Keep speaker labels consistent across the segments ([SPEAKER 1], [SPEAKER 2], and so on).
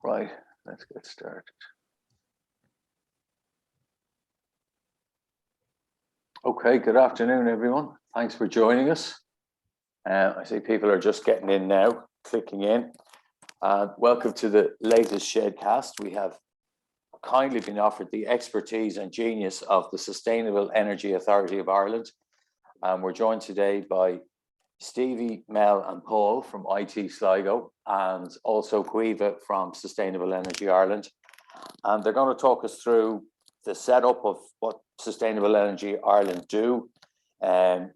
[SPEAKER 1] Right, let's get started. Okay, good afternoon, everyone. Thanks for joining us. I see people are just getting in now, clicking in. Welcome to the latest Shedcast. We have kindly been offered the expertise and genius of the Sustainable Energy Authority of Ireland. We're joined today by Stevie, Mel and Paul from IT Sligo, and also Quiva from Sustainable Energy Ireland. And they're going to talk us through the setup of what Sustainable Energy Ireland do, and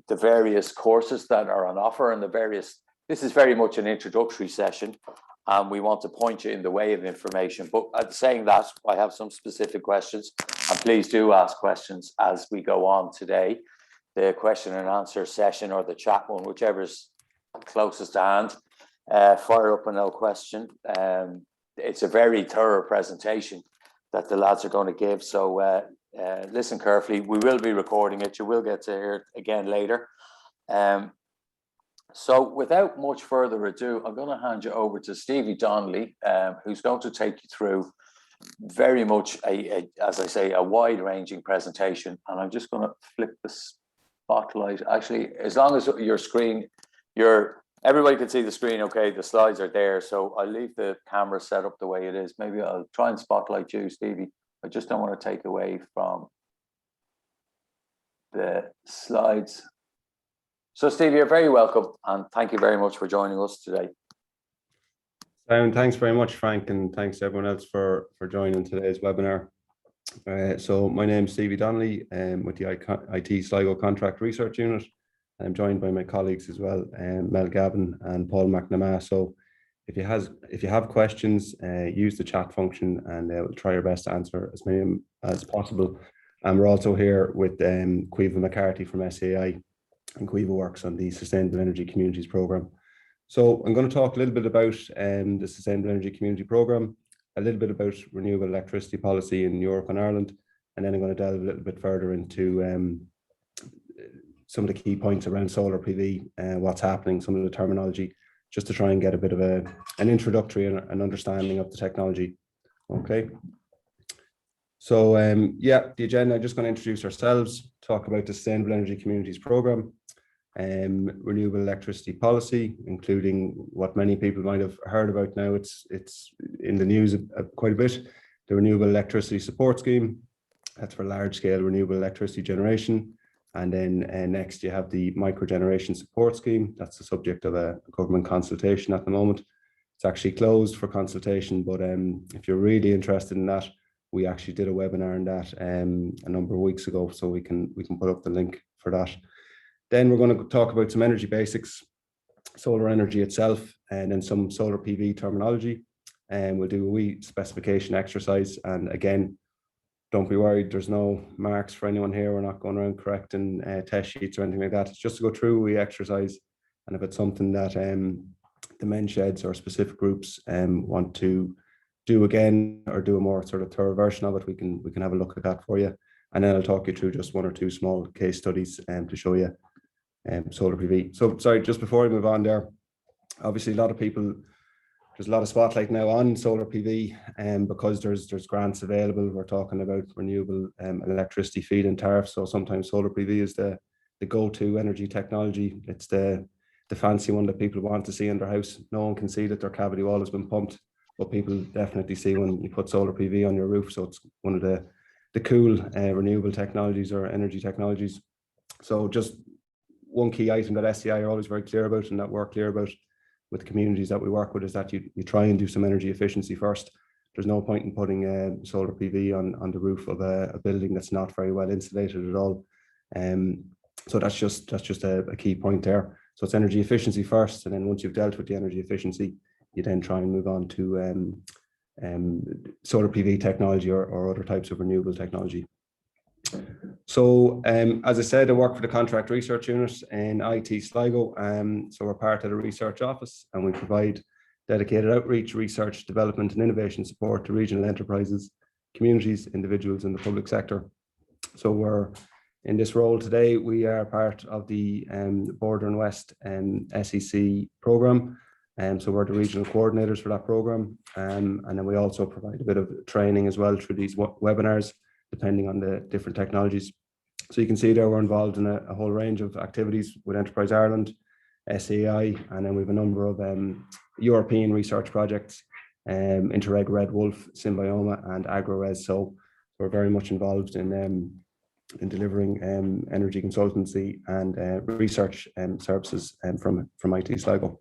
[SPEAKER 1] the various courses that are on offer, and this is very much an introductory session, and we want to point you in the way of information. But saying that, I have some specific questions, and please do ask questions as we go on today. The question and answer session or the chat one, whichever's closest to hand, fire up an question. It's a very thorough presentation that the lads are going to give, so listen carefully. We will be recording it. You will get to hear it again later. So without much further ado, I'm going to hand you over to Stevie Donnelly, who's going to take you through very much, as I say, a wide-ranging presentation. And I'm just going to flip the spotlight. Actually, as long as your screen, everybody can see the screen, okay, the slides are there. So I'll leave the camera set up the way it is. Maybe I'll try and spotlight you, Stevie. I just don't want to take away from the slides. So Stevie, you're very welcome, and thank you very much for joining us today.
[SPEAKER 2] Thanks very much, Frank, and thanks to everyone else for joining today's webinar. So my name is Stevie Donnelly, with the IT Sligo Contract Research Unit. I'm joined by my colleagues as well, Mel Gavin and Paul McNamara. So if you have questions, use the chat function, and we'll try our best to answer as many as possible. And we're also here with Quiva McCarthy from SEAI, and Quiva works on the Sustainable Energy Communities Programme. So I'm going to talk a little bit about the Sustainable Energy Community Programme, a little bit about renewable electricity policy in Europe and Ireland, and then I'm going to delve a little bit further into some of the key points around solar PV, what's happening, some of the terminology, just to try and get a bit of an introductory and an understanding of the technology. Okay. So yeah, the agenda, I'm just going to introduce ourselves, talk about the Sustainable Energy Communities Programme, renewable electricity policy, including what many people might have heard about now. It's in the news quite a bit. The Renewable Electricity Support Scheme, that's for large-scale renewable electricity generation. And then next you have the Microgeneration Support Scheme. That's the subject of a government consultation at the moment. It's actually closed for consultation, but if you're really interested in that, we actually did a webinar on that a number of weeks ago, so we can put up the link for that. Then we're going to talk about some energy basics, solar energy itself, and then some solar PV terminology. And we'll do a wee specification exercise. And again, don't be worried, there's no marks for anyone here. We're not going around correcting test sheets or anything like that. It's just to go through a wee exercise. And if it's something that the men sheds or specific groups want to do again, or do a more sort of thorough version of it, we can have a look at that for you. And then I'll talk you through just one or two small case studies to show you solar PV. So sorry, just before I move on there, obviously a lot of people, there's a lot of spotlight now on solar PV, because there's grants available. We're talking about renewable electricity feed-in tariffs. So sometimes solar PV is the go-to energy technology. It's the fancy one that people want to see in their house. No one can see that their cavity wall has been pumped, but people definitely see when you put solar PV on your roof. So it's one of the cool renewable technologies or energy technologies. So just one key item that SEAI are always very clear about, and that we're clear about with the communities that we work with, is that you try and do some energy efficiency first. There's no point in putting solar PV on the roof of a building that's not very well insulated at all. So that's just a key point there. So it's energy efficiency first, and then once you've dealt with the energy efficiency, you then try and move on to solar PV technology or other types of renewable technology. So as I said, I work for the Contract Research Unit in IT Sligo. So we're part of the research office, and we provide dedicated outreach, research, development and innovation support to regional enterprises, communities, individuals in the public sector. So we're in this role today. We are part of the Border and West SEC programme. So we're the regional coordinators for that program. And then we also provide a bit of training as well through these webinars, depending on the different technologies. So you can see there we're involved in a whole range of activities with Enterprise Ireland, SEAI, and then we have a number of European research projects, Interreg Red Wolf, Symbioma, and AgroRes. So we're very much involved in delivering energy consultancy and research services from IT Sligo.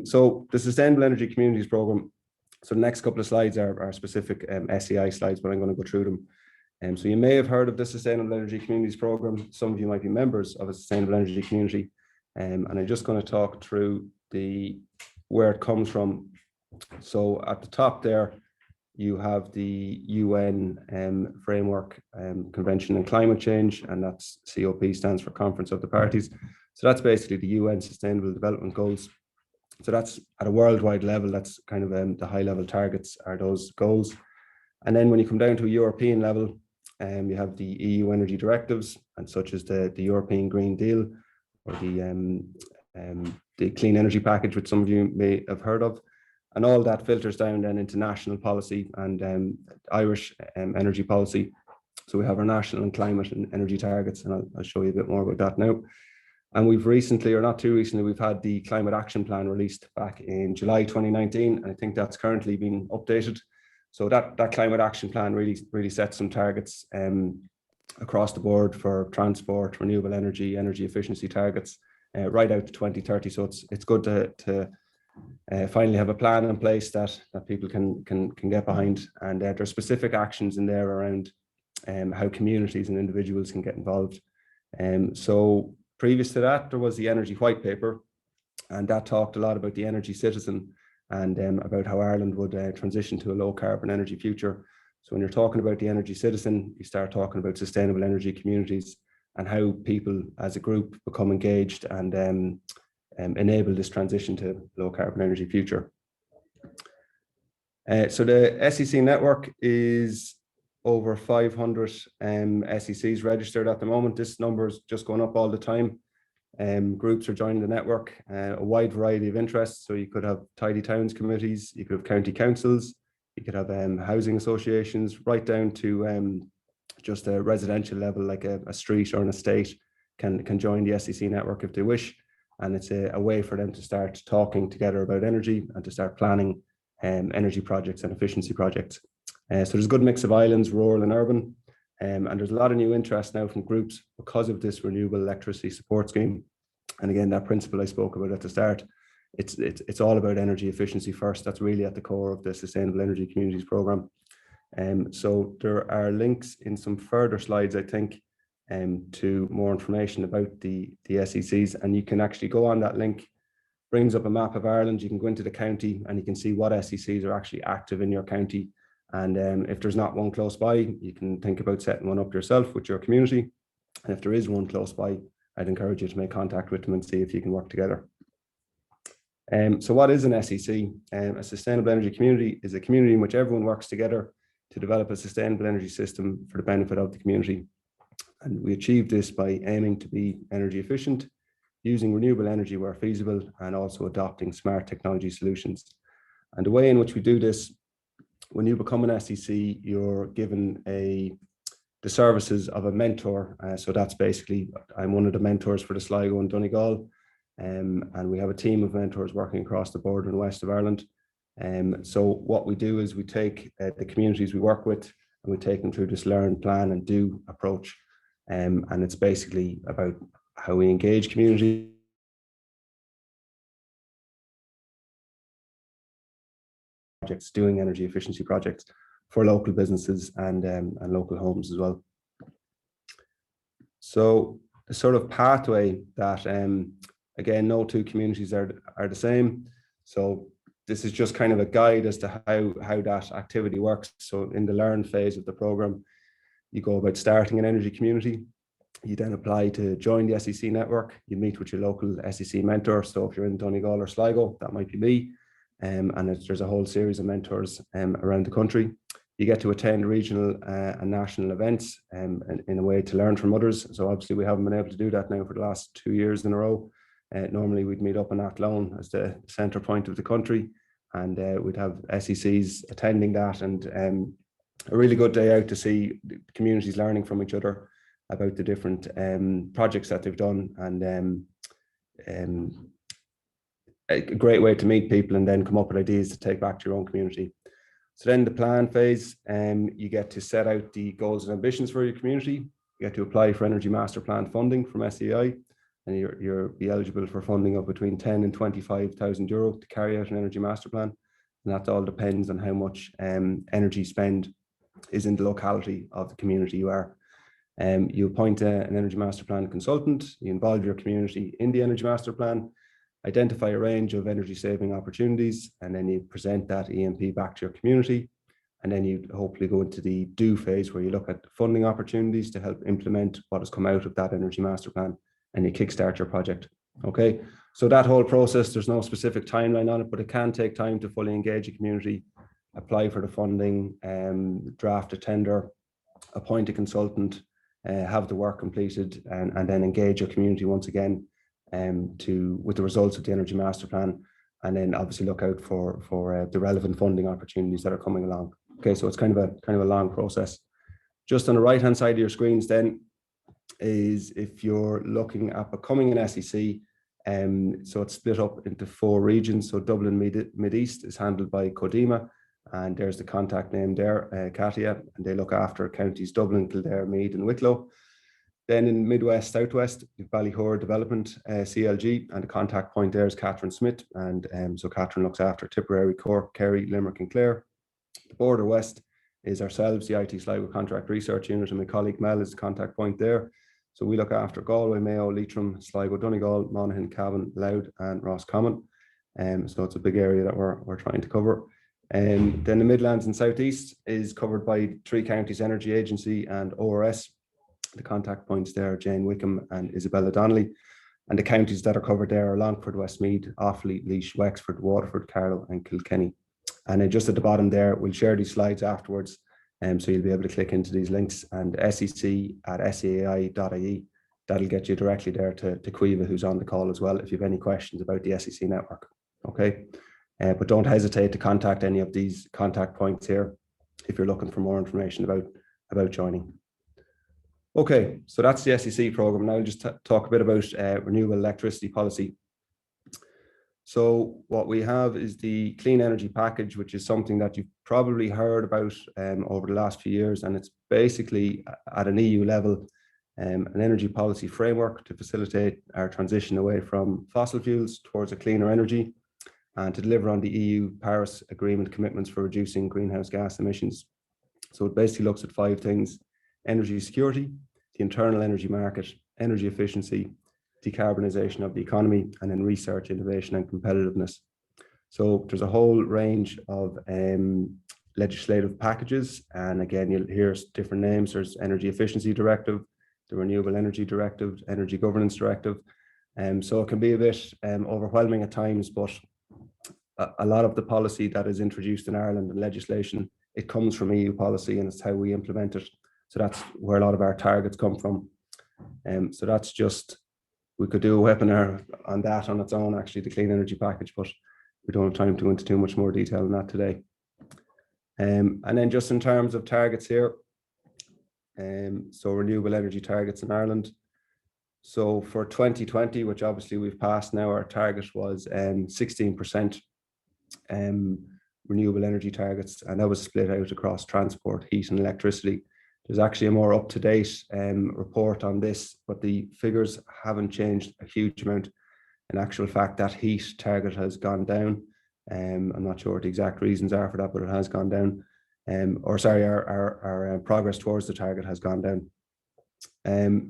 [SPEAKER 2] So the Sustainable Energy Communities Programme, so the next couple of slides are specific SEI slides, but I'm going to go through them. So you may have heard of the Sustainable Energy Communities Programme. Some of you might be members of a Sustainable Energy Community. And I'm just going to talk through where it comes from. So at the top there, you have the UN Framework Convention on Climate Change, and that's COP stands for Conference of the Parties. So that's basically the UN Sustainable Development Goals. So that's at a worldwide level, that's kind of the high level targets are those goals. And then when you come down to a European level, you have the EU Energy Directives, and such as the European Green Deal, or the Clean Energy Package, which some of you may have heard of. And all that filters down then into national policy and Irish energy policy. So we have our national and climate and energy targets, and I'll show you a bit more about that now. And we've recently, or not too recently, we've had the Climate Action Plan released back in July 2019. And I think that's currently being updated. So that Climate Action Plan really sets some targets across the board for transport, renewable energy, energy efficiency targets right out to 2030. So it's good to finally have a plan in place that people can get behind. And there's specific actions in there around how communities and individuals can get involved. So previous to that, there was the Energy White Paper, and that talked a lot about the energy citizen and about how Ireland would transition to a low carbon energy future. So when you're talking about the energy citizen, you start talking about sustainable energy communities and how people as a group become engaged and enable this transition to low carbon energy future. So the SEC network is over 500 SECs registered at the moment. This number is just going up all the time. Groups are joining the network, a wide variety of interests. So you could have tidy towns committees, you could have county councils, you could have housing associations, right down to just a residential level, like a street or an estate can join the SEC network if they wish. And it's a way for them to start talking together about energy and to start planning energy projects and efficiency projects. So there's a good mix of islands, rural and urban. And there's a lot of new interest now from groups because of this renewable electricity support scheme. And again, that principle I spoke about at the start, it's all about energy efficiency first. That's really at the core of the Sustainable Energy Communities Programme. So there are links in some further slides, I think, to more information about the SECs. And you can actually go on that link, brings up a map of Ireland. You can go into the county and you can see what SECs are actually active in your county. And if there's not one close by, you can think about setting one up yourself with your community. And if there is one close by, I'd encourage you to make contact with them and see if you can work together. So what is an SEC? A sustainable energy community is a community in which everyone works together to develop a sustainable energy system for the benefit of the community. And we achieve this by aiming to be energy efficient, using renewable energy where feasible, and also adopting smart technology solutions. And the way in which we do this, when you become an SEC, you're given the services of a mentor. So that's basically, I'm one of the mentors for the Sligo and Donegal. And we have a team of mentors working across the border in the west of Ireland. So what we do is we take the communities we work with and we take them through this learn, plan and do approach. And it's basically about how we engage community projects, doing energy efficiency projects for local businesses and local homes as well. So the sort of pathway that, again, no two communities are the same. So this is just kind of a guide as to how that activity works. So in the learn phase of the program, you go about starting an energy community. You then apply to join the SEC network. You meet with your local SEC mentor. So if you're in Donegal or Sligo, that might be me. And there's a whole series of mentors around the country. You get to attend regional and national events in a way to learn from others. So obviously we haven't been able to do that now for the last 2 years in a row. Normally we'd meet up in Athlone as the centre point of the country, and we'd have SECs attending that, and a really good day out to see the communities learning from each other about the different projects that they've done, and a great way to meet people and then come up with ideas to take back to your own community. So then the plan phase, you get to set out the goals and ambitions for your community. You get to apply for Energy Master Plan funding from SEAI, and you'll be eligible for funding of between 10 and 25,000 euro to carry out an Energy Master Plan. And that all depends on how much energy spend is in the locality of the community you are. You appoint an Energy Master Plan consultant, you involve your community in the Energy Master Plan, identify a range of energy saving opportunities, and then you present that EMP back to your community. And then you hopefully go into the do phase where you look at funding opportunities to help implement what has come out of that Energy Master Plan, and you kickstart your project. Okay, so that whole process, there's no specific timeline on it, but it can take time to fully engage a community, apply for the funding, draft a tender, appoint a consultant, have the work completed, and then engage your community once again with the results of the Energy Master Plan, and then obviously look out for the relevant funding opportunities that are coming along. Okay, so it's kind of a long process. Just on the right hand side of your screens then is if you're looking at becoming an SEC, so it's split up into 4 regions. So Dublin Mid-East is handled by Codema, and there's the contact name there, Katia, and they look after counties Dublin, Kildare, Meath and Wicklow. Then in Midwest, Southwest, you've Ballyhore Development, CLG, and the contact point there is Catherine Smith, and so Catherine looks after Tipperary, Cork, Kerry, Limerick and Clare. The Border West is ourselves, the IT Sligo Contract Research Unit, and my colleague Mel is the contact point there. So we look after Galway, Mayo, Leitrim, Sligo, Donegal, Monaghan, Cavan, Louth and Roscommon. So it's a big area that we're trying to cover. Then the Midlands and Southeast is covered by 3 counties, Energy Agency and ORS. The contact points there are Jane Wickham and Isabella Donnelly. And the counties that are covered there are Longford, Westmeath, Offaly, Laois, Wexford, Waterford, Carlow and Kilkenny. And then just at the bottom there, we'll share these slides afterwards. So you'll be able to click into these links, and sec@seai.ie. That'll get you directly there to Caoimhe, who's on the call as well, if you have any questions about the SEC network. Okay, but don't hesitate to contact any of these contact points here if you're looking for more information about joining. Okay, so that's the SEC program. Now I'll just talk a bit about renewable electricity policy. So what we have is the Clean Energy Package, which is something that you've probably heard about over the last few years, and it's basically at an EU level an energy policy framework to facilitate our transition away from fossil fuels towards a cleaner energy and to deliver on the EU Paris Agreement commitments for reducing greenhouse gas emissions. So it basically looks at 5 things: energy security, the internal energy market, energy efficiency, decarbonisation of the economy, and then research, innovation and competitiveness. So there's a whole range of legislative packages, and again you'll hear different names. There's Energy Efficiency Directive, the Renewable Energy Directive, Energy Governance Directive. So it can be a bit overwhelming at times, but a lot of the policy that is introduced in Ireland and legislation, it comes from EU policy, and it's how we implement it. So that's where a lot of our targets come from. So that's just, we could do a webinar on that on its own, actually, the Clean Energy Package, but we don't have time to go into too much more detail on that today. And then just in terms of targets here, so renewable energy targets in Ireland. So for 2020, which obviously we've passed now, our target was 16% renewable energy targets, and that was split out across transport, heat and electricity. There's actually a more up-to-date report on this, but the figures haven't changed a huge amount. In actual fact, that heat target has gone down. I'm not sure what the exact reasons are for that, but it has gone down. Our progress towards the target has gone down.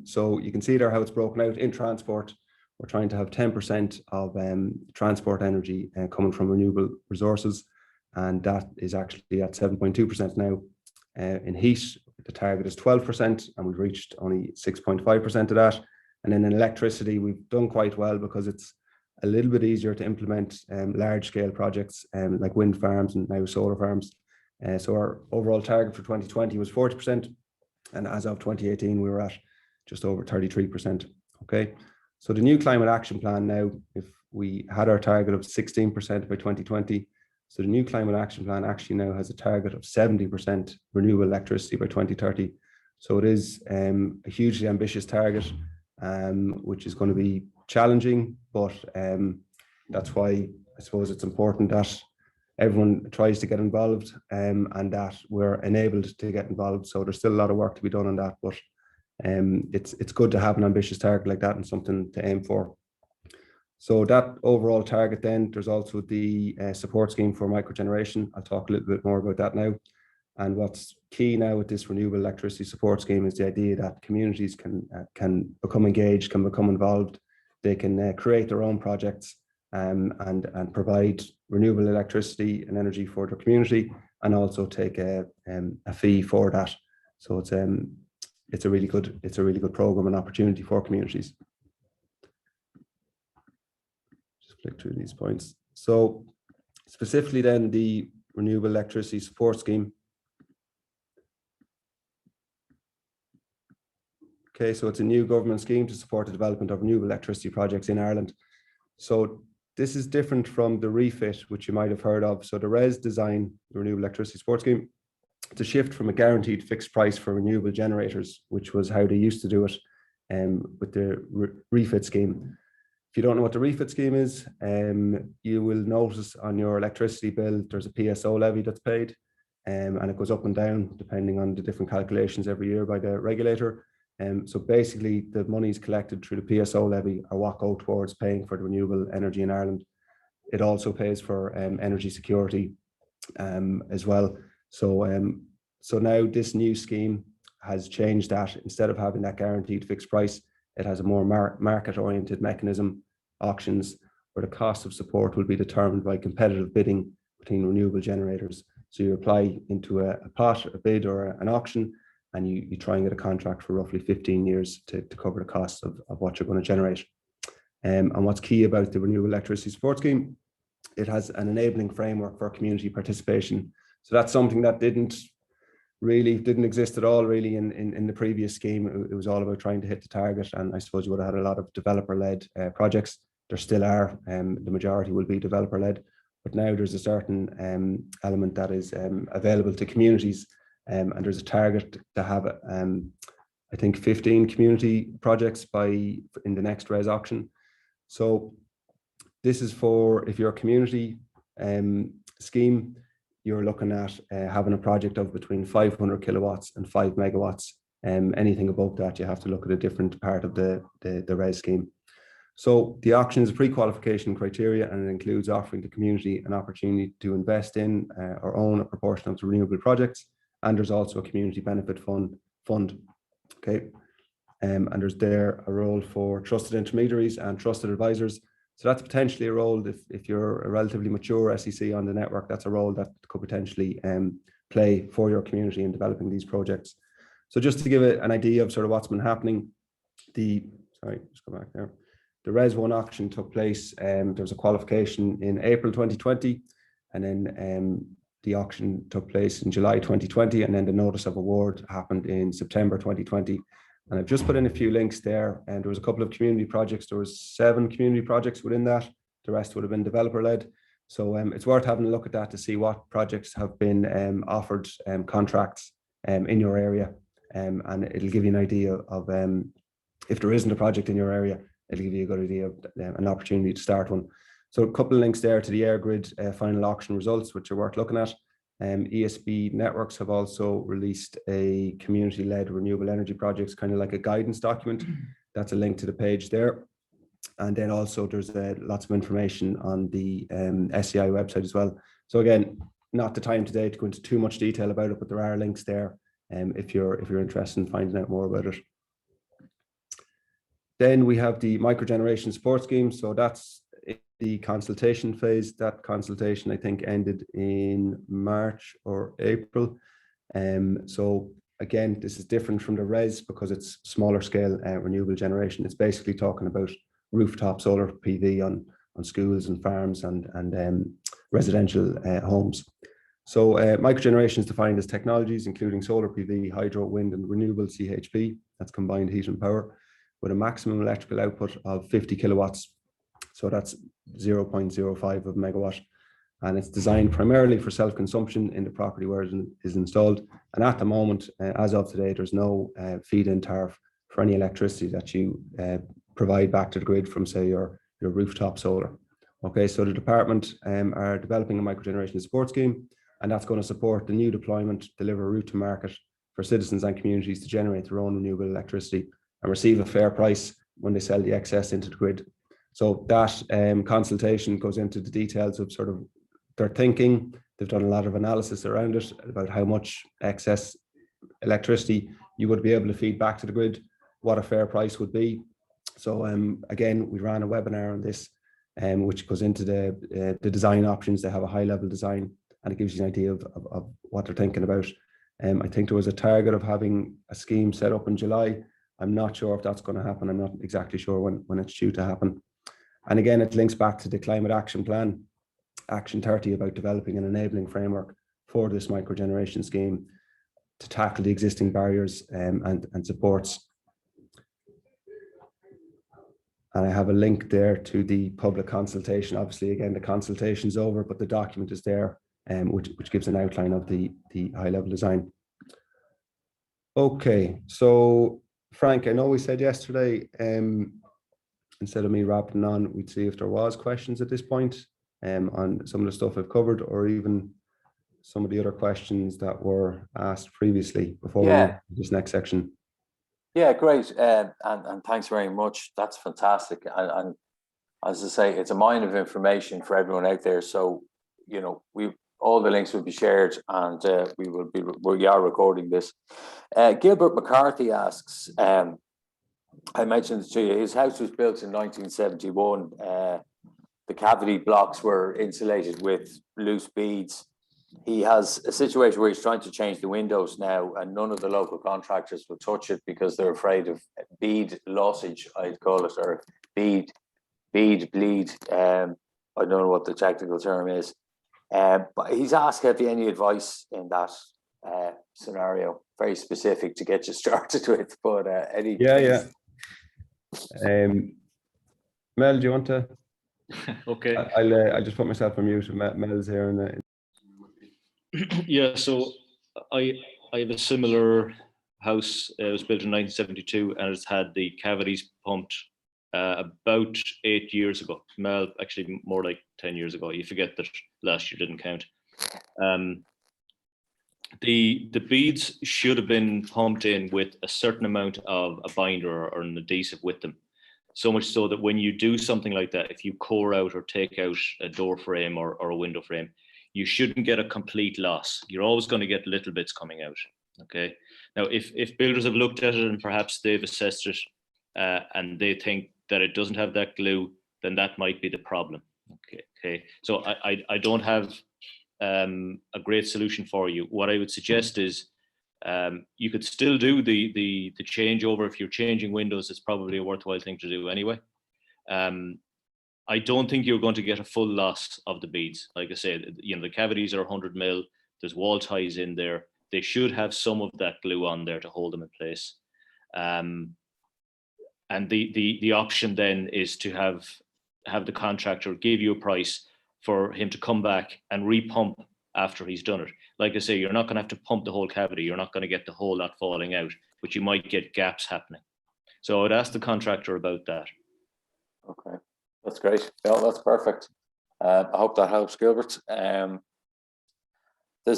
[SPEAKER 2] So you can see there how it's broken out. In transport, we're trying to have 10% of transport energy coming from renewable resources, and that is actually at 7.2% now. In heat, the target is 12%, and we've reached only 6.5% of that. And then in electricity, we've done quite well because it's a little bit easier to implement large-scale projects like wind farms and now solar farms. So our overall target for 2020 was 40%, and as of 2018, we were at just over 33%. Okay, So the new climate action plan now, if we had our target of 16% by 2020, so the new climate action plan actually now has a target of 70% renewable electricity by 2030. So it is a hugely ambitious target, which is going to be challenging, but that's why I suppose it's important that everyone tries to get involved, and that we're enabled to get involved. So there's still a lot of work to be done on that, but it's good to have an ambitious target like that and something to aim for. So that overall target, then there's also the support scheme for microgeneration. I'll talk a little bit more about that now. And what's key now with this renewable electricity support scheme is the idea that communities can become engaged, can become involved. They can create their own projects and provide renewable electricity and energy for their community, and also take a fee for that. So it's a really good program and opportunity for communities. Just flick through these points. So specifically then the renewable electricity support scheme. Okay, so it's a new government scheme to support the development of renewable electricity projects in Ireland. So this is different from the REFIT, which you might have heard of. So the RES design, the renewable electricity support scheme, it's a shift from a guaranteed fixed price for renewable generators, which was how they used to do it with the REFIT scheme. If you don't know what the REFIT scheme is, you will notice on your electricity bill, there's a PSO levy that's paid, and it goes up and down depending on the different calculations every year by the regulator. So basically the monies collected through the PSO levy are what go towards paying for the renewable energy in Ireland. It also pays for energy security as well. So now this new scheme has changed that. Instead of having that guaranteed fixed price, it has a more market-oriented mechanism, auctions, where the cost of support will be determined by competitive bidding between renewable generators. So you apply into a pot, a bid, or an auction, and you try and get a contract for roughly 15 years to cover the costs of what you're going to generate. And what's key about the renewable electricity support scheme, it has an enabling framework for community participation. So that's something that didn't exist at all really in the previous scheme. It was all about trying to hit the target, and I suppose you would have had a lot of developer-led projects. There still are, the majority will be developer-led, but now there's a certain element that is available to communities, and there's a target to have I think 15 community projects in the next RES auction. So this is for, if you're a community scheme, you're looking at having a project of between 500 kilowatts and 5 megawatts. Anything above that, you have to look at a different part of the RES scheme. So the auction is a pre-qualification criteria, and it includes offering the community an opportunity to invest in or own a proportion of the renewable projects. And there's also a community benefit fund. Okay, and there's there a role for trusted intermediaries and trusted advisors. So that's potentially a role, if you're a relatively mature SEC on the network, that's a role that could potentially play for your community in developing these projects. So just to give it an idea of sort of what's been happening, let's go back there. The RES 1 auction took place, there was a qualification in April 2020, and then the auction took place in July 2020, and then the notice of award happened in September 2020. And I've just put in a few links there, and there was a couple of community projects. There was 7 community projects within that. The rest would have been developer-led. So it's worth having a look at that to see what projects have been offered contracts in your area, and it'll give you an idea of if there isn't a project in your area, it'll give you a good idea of an opportunity to start one. So a couple of links there to the AirGrid final auction results, which are worth looking at. ESB Networks have also released a community-led renewable energy projects, kind of like a guidance document. That's a link to the page there. And then also there's lots of information on the SEAI website as well. So again, not the time today to go into too much detail about it, but there are links there if you're interested in finding out more about it. Then we have the Microgeneration support scheme. So that's the consultation phase. That consultation, I think, ended in March or April. So again, this is different from the RES because it's smaller scale renewable generation. It's basically talking about rooftop solar PV on schools and farms and residential homes. So microgeneration is defined as technologies including solar PV, hydro, wind, and renewable CHP. That's combined heat and power, with a maximum electrical output of 50 kilowatts. So that's 0.05 of megawatt. And it's designed primarily for self-consumption in the property where it is installed. And at the moment, as of today, there's no feed-in tariff for any electricity that you provide back to the grid from, say, your rooftop solar. Okay, so the department are developing a microgeneration support scheme, and that's going to support the new deployment, deliver a route to market for citizens and communities to generate their own renewable electricity and receive a fair price when they sell the excess into the grid. So that consultation goes into the details of sort of their thinking. They've done a lot of analysis around it about how much excess electricity you would be able to feed back to the grid, what a fair price would be. So again, we ran a webinar on this, which goes into the design options. They have a high level design, and it gives you an idea of what they're thinking about. I think there was a target of having a scheme set up in July. I'm not sure if that's going to happen. I'm not exactly sure when it's due to happen. And again, it links back to the Climate Action Plan, Action 30, about developing an enabling framework for this microgeneration scheme to tackle the existing barriers and supports. And I have a link there to the public consultation. Obviously, again, the consultation's over, but the document is there, which gives an outline of the high-level design. Okay, so Frank, I know we said yesterday, instead of me rapping on, we'd see if there was questions at this point on some of the stuff I've covered, or even some of the other questions that were asked previously before we move to this next section.
[SPEAKER 1] Yeah, great. And thanks very much. That's fantastic. And as I say, it's a mine of information for everyone out there. So, you know, all the links will be shared, and we are recording this. Gilbert McCarthy asks, I mentioned to you, his house was built in 1971. The cavity blocks were insulated with loose beads. He has a situation where he's trying to change the windows now, and none of the local contractors will touch it because they're afraid of bead lossage, I'd call it, or bleed. I don't know what the technical term is. But he's asked, have you any advice in that scenario? Very specific to get you started with, but any.
[SPEAKER 2] Yeah. Mel, do you want to?
[SPEAKER 3] Okay.
[SPEAKER 2] I'll just put myself on mute. Mel's here.
[SPEAKER 3] Yeah, so I have a similar house. It was built in 1972, and it's had the cavities pumped about 8 years ago. Mel, actually more like 10 years ago. You forget that last year didn't count. The beads should have been pumped in with a certain amount of a binder or an adhesive with them. So much so that when you do something like that, if you core out or take out a door frame or a window frame, you shouldn't get a complete loss. You're always going to get little bits coming out. Okay. Now, if builders have looked at it and perhaps they've assessed it and they think that it doesn't have that glue, then that might be the problem. Okay. So I don't have a great solution for you. What I would suggest is you could still do the changeover. If you're changing windows, it's probably a worthwhile thing to do anyway. I don't think you're going to get a full loss of the beads. Like I said, you know, the cavities are 100 mil. There's wall ties in there. They should have some of that glue on there to hold them in place. And the option then is to have the contractor give you a price for him to come back and repump after he's done it. Like I say, you're not going to have to pump the whole cavity. You're not going to get the whole lot falling out, but you might get gaps happening. So I would ask the contractor about that.
[SPEAKER 1] Okay, that's great. Yeah, that's perfect. I hope that helps, Gilbert. There's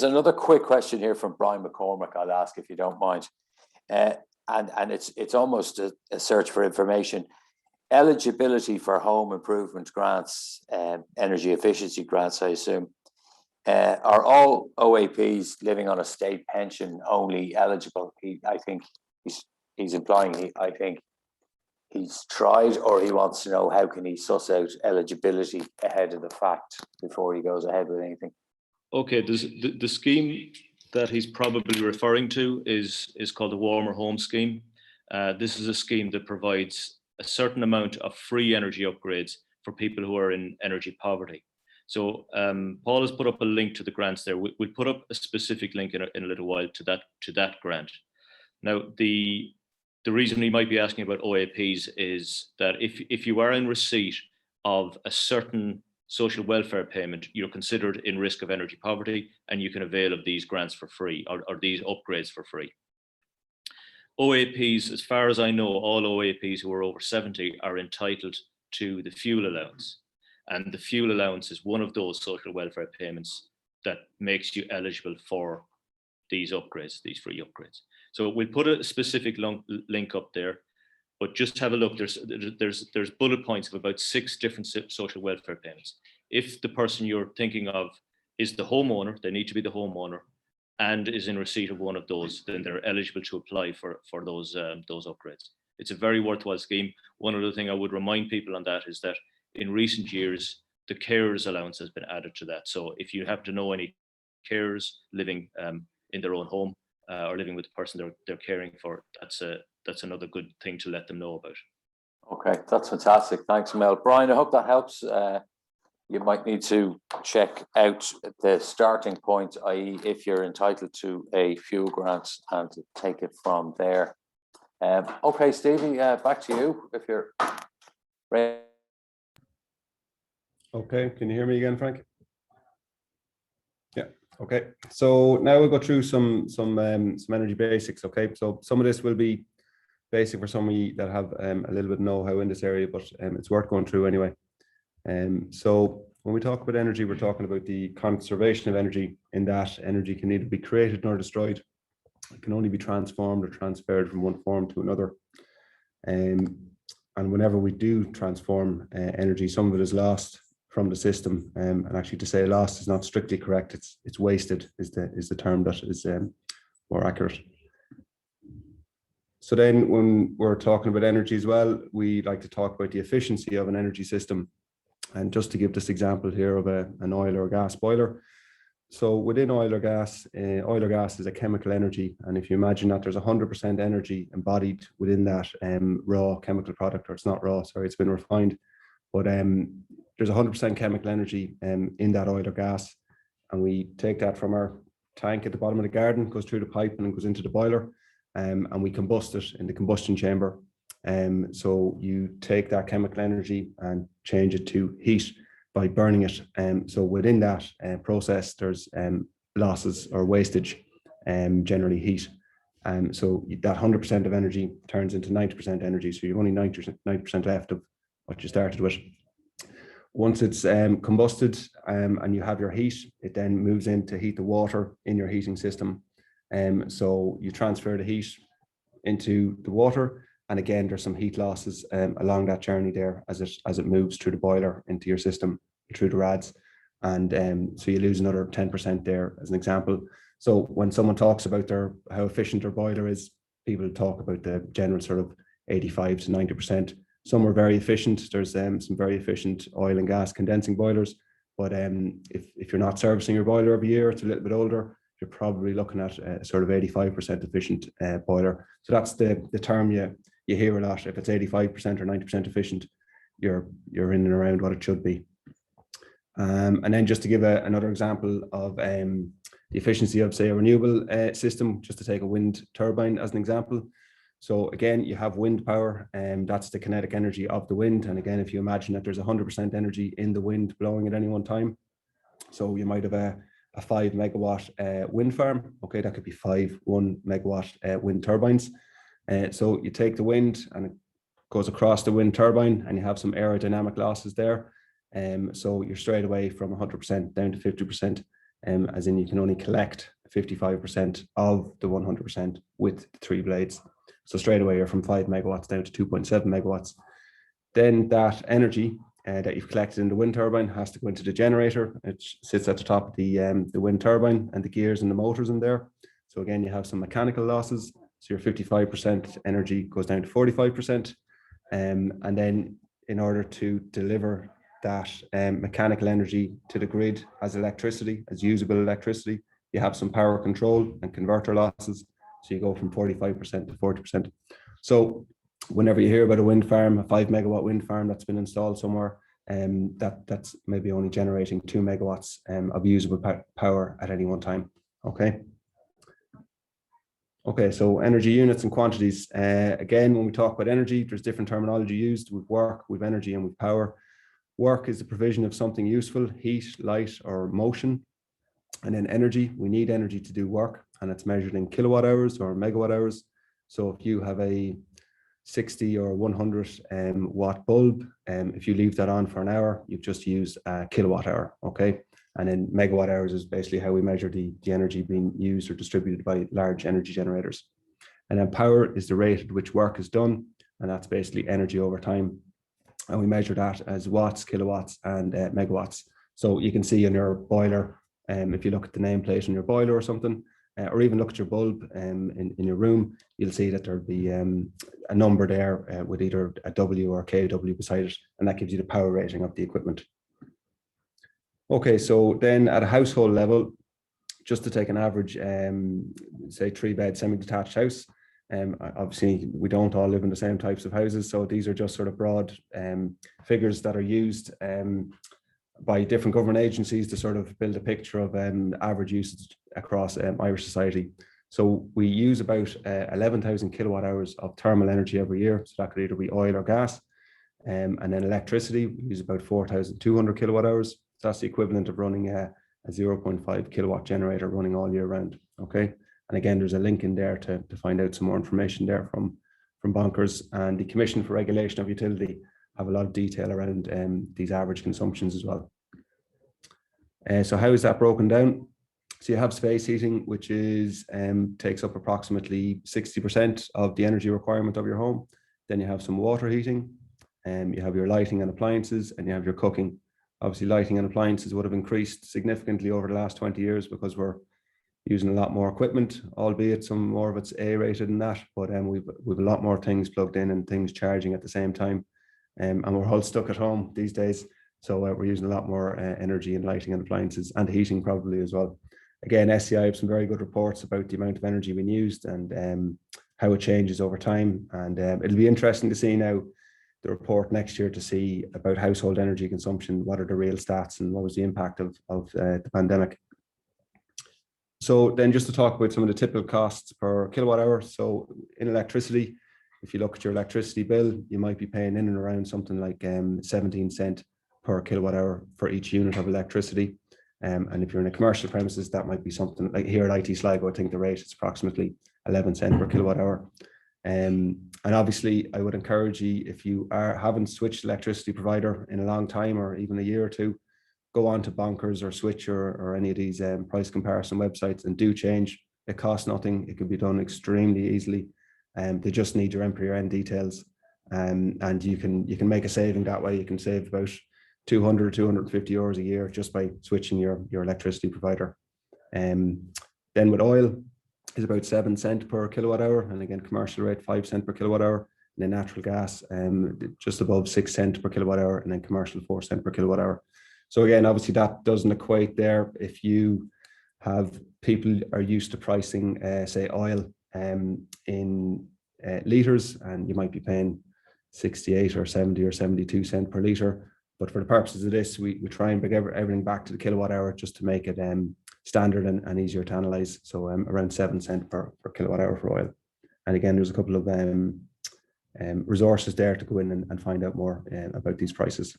[SPEAKER 1] another quick question here from Brian McCormick. I'll ask if you don't mind. And it's almost a search for information. Eligibility for home improvement grants, energy efficiency grants, I assume. Are all OAPs living on a state pension only eligible? I think he's implying I think he's tried, or he wants to know how can he suss out eligibility ahead of the fact before he goes ahead with anything.
[SPEAKER 3] Okay, the scheme that he's probably referring to is called the Warmer Home Scheme. This is a scheme that provides a certain amount of free energy upgrades for people who are in energy poverty. So Paul has put up a link to the grants there. We'll put up a specific link in a little while to that grant. Now, the the reason we might be asking about OAPs is that if you are in receipt of a certain social welfare payment, you're considered in risk of energy poverty, and you can avail of these grants for free, or these upgrades for free. OAPs, as far as I know, all OAPs who are over 70 are entitled to the fuel allowance. And the fuel allowance is one of those social welfare payments that makes you eligible for these upgrades, these free upgrades. So we'll put a specific link up there, but just have a look. There's bullet points of about 6 different social welfare payments. If the person you're thinking of is the homeowner, they need to be the homeowner, and is in receipt of one of those, then they're eligible to apply for those upgrades. It's a very worthwhile scheme. One other thing I would remind people on that is that in recent years, the carers allowance has been added to that. So if you happen to know any carers living in their own home or living with the person they're caring for, that's another good thing to let them know about.
[SPEAKER 1] Okay, that's fantastic. Thanks, Mel. Brian, I hope that helps. You might need to check out the starting point, i.e. if you're entitled to a fuel grant, and take it from there. Okay, Stevie, back to you if you're ready.
[SPEAKER 2] Okay, can you hear me again, Frank? Yeah, okay. So now we'll go through some energy basics, okay? So some of this will be basic for some of you that have a little bit of know-how in this area, but it's worth going through anyway. So when we talk about energy, we're talking about the conservation of energy, in that energy can neither be created nor destroyed. It can only be transformed or transferred from one form to another. And whenever we do transform energy, some of it is lost from the system. And actually, to say lost is not strictly correct. It's wasted is the term that is more accurate. So then when we're talking about energy as well, we like to talk about the efficiency of an energy system. And just to give this example here of an oil or gas boiler. So within oil or gas is a chemical energy. And if you imagine that there's 100% energy embodied within that raw chemical product, or it's not raw, sorry, it's been refined. But there's 100% chemical energy in that oil or gas. And we take that from our tank at the bottom of the garden, goes through the pipe and goes into the boiler. And we combust it in the combustion chamber. So you take that chemical energy and change it to heat by burning it. So within that process, there's losses or wastage, generally heat. So that 100% of energy turns into 90% energy. So you've only 90% left of what you started with. Once it's combusted and you have your heat, it then moves in to heat the water in your heating system. So you transfer the heat into the water. And again, there's some heat losses along that journey there as it moves through the boiler into your system, through the rads. And so you lose another 10% there as an example. So when someone talks about how efficient their boiler is, people talk about the general sort of 85 to 90%. Some are very efficient. There's some very efficient oil and gas condensing boilers. But if you're not servicing your boiler every year, it's a little bit older, you're probably looking at a sort of 85% efficient boiler. So that's the term you hear a lot. If it's 85% or 90% efficient, you're in and around what it should be. And then just to give another example of the efficiency of, say, a renewable system, just to take a wind turbine as an example. So again, you have wind power, and that's the kinetic energy of the wind. And again, if you imagine that there's 100% energy in the wind blowing at any one time, so you might have a 5 megawatt wind farm. Okay, that could be 5 1 megawatt wind turbines. So you take the wind and it goes across the wind turbine, and you have some aerodynamic losses there. So you're straight away from 100% down to 50%, as in you can only collect 55% of the 100% with 3 blades. So straight away you're from 5 megawatts down to 2.7 megawatts. Then that energy that you've collected in the wind turbine has to go into the generator. It sits at the top of the wind turbine, and the gears and the motors in there. So again, you have some mechanical losses. So your 55% energy goes down to 45%. And then in order to deliver that mechanical energy to the grid as electricity, as usable electricity, you have some power control and converter losses. So you go from 45% to 40%. So whenever you hear about a wind farm, a 5 megawatt wind farm that's been installed somewhere, that's maybe only generating 2 megawatts of usable power at any one time. Okay. Okay, so energy units and quantities. Again, when we talk about energy, there's different terminology used. With work, with energy, and with power. Work is the provision of something useful, heat, light, or motion. And then energy, we need energy to do work, and it's measured in kilowatt hours or megawatt hours. So if you have a 60 or 100 watt bulb, if you leave that on for an hour, you've just used a kilowatt hour, okay? And then megawatt hours is basically how we measure the energy being used or distributed by large energy generators. And then power is the rate at which work is done, and that's basically energy over time. And we measure that as watts, kilowatts, and megawatts. So you can see in your boiler, if you look at the nameplate in your boiler or something, or even look at your bulb in your room, you'll see that there'll be a number there with either a W or a KW beside it, and that gives you the power rating of the equipment. Okay, so then at a household level, just to take an average, say 3-bed semi-detached house, obviously we don't all live in the same types of houses, so these are just sort of broad figures that are used by different government agencies to sort of build a picture of average usage across Irish society. So we use about 11,000 kilowatt hours of thermal energy every year, so that could either be oil or gas. And then electricity, we use about 4,200 kilowatt hours. So that's the equivalent of running a 0.5 kilowatt generator running all year round, okay? And again, there's a link in there to find out some more information there from Bonkers. And the Commission for Regulation of Utility have a lot of detail around these average consumptions as well. So how is that broken down? So you have space heating, which is takes up approximately 60% of the energy requirement of your home. Then you have some water heating, you have your lighting and appliances, and you have your cooking. Obviously, lighting and appliances would have increased significantly over the last 20 years because we're using a lot more equipment, albeit some more of it's A-rated than that, but we've a lot more things plugged in and things charging at the same time. And we're all stuck at home these days. So we're using a lot more energy in lighting and appliances, and heating probably as well. Again, SEAI have some very good reports about the amount of energy being used and how it changes over time. And it'll be interesting to see now the report next year to see about household energy consumption, what are the real stats and what was the impact of the pandemic. So then just to talk about some of the typical costs per kilowatt hour. So in electricity, if you look at your electricity bill, you might be paying in and around something like 17 cents per kilowatt hour for each unit of electricity. And if you're in a commercial premises, that might be something like here at IT Sligo, I think the rate is approximately 11 cents per kilowatt hour. And obviously, I would encourage you, if you haven't switched electricity provider in a long time or even a year or two, go on to Bonkers or Switch or any of these price comparison websites and do change. It costs nothing. It can be done extremely easily. They just need your end details, and you can make a saving that way. You can save about 200 or 250 euros a year just by switching your electricity provider. Then with oil, is about 7 cents per kilowatt hour, and again commercial rate 5 cents per kilowatt hour. And then natural gas, just above 6 cents per kilowatt hour, and then commercial 4 cents per kilowatt hour. So again, obviously that doesn't equate there. If you have people are used to pricing, say oil in litres, and you might be paying 68 or 70 or 72 cents per litre. But for the purposes of this, we try and bring everything back to the kilowatt hour just to make it standard and easier to analyze. So around 7 cents per kilowatt hour for oil. And again, there's a couple of resources there to go in and find out more about these prices.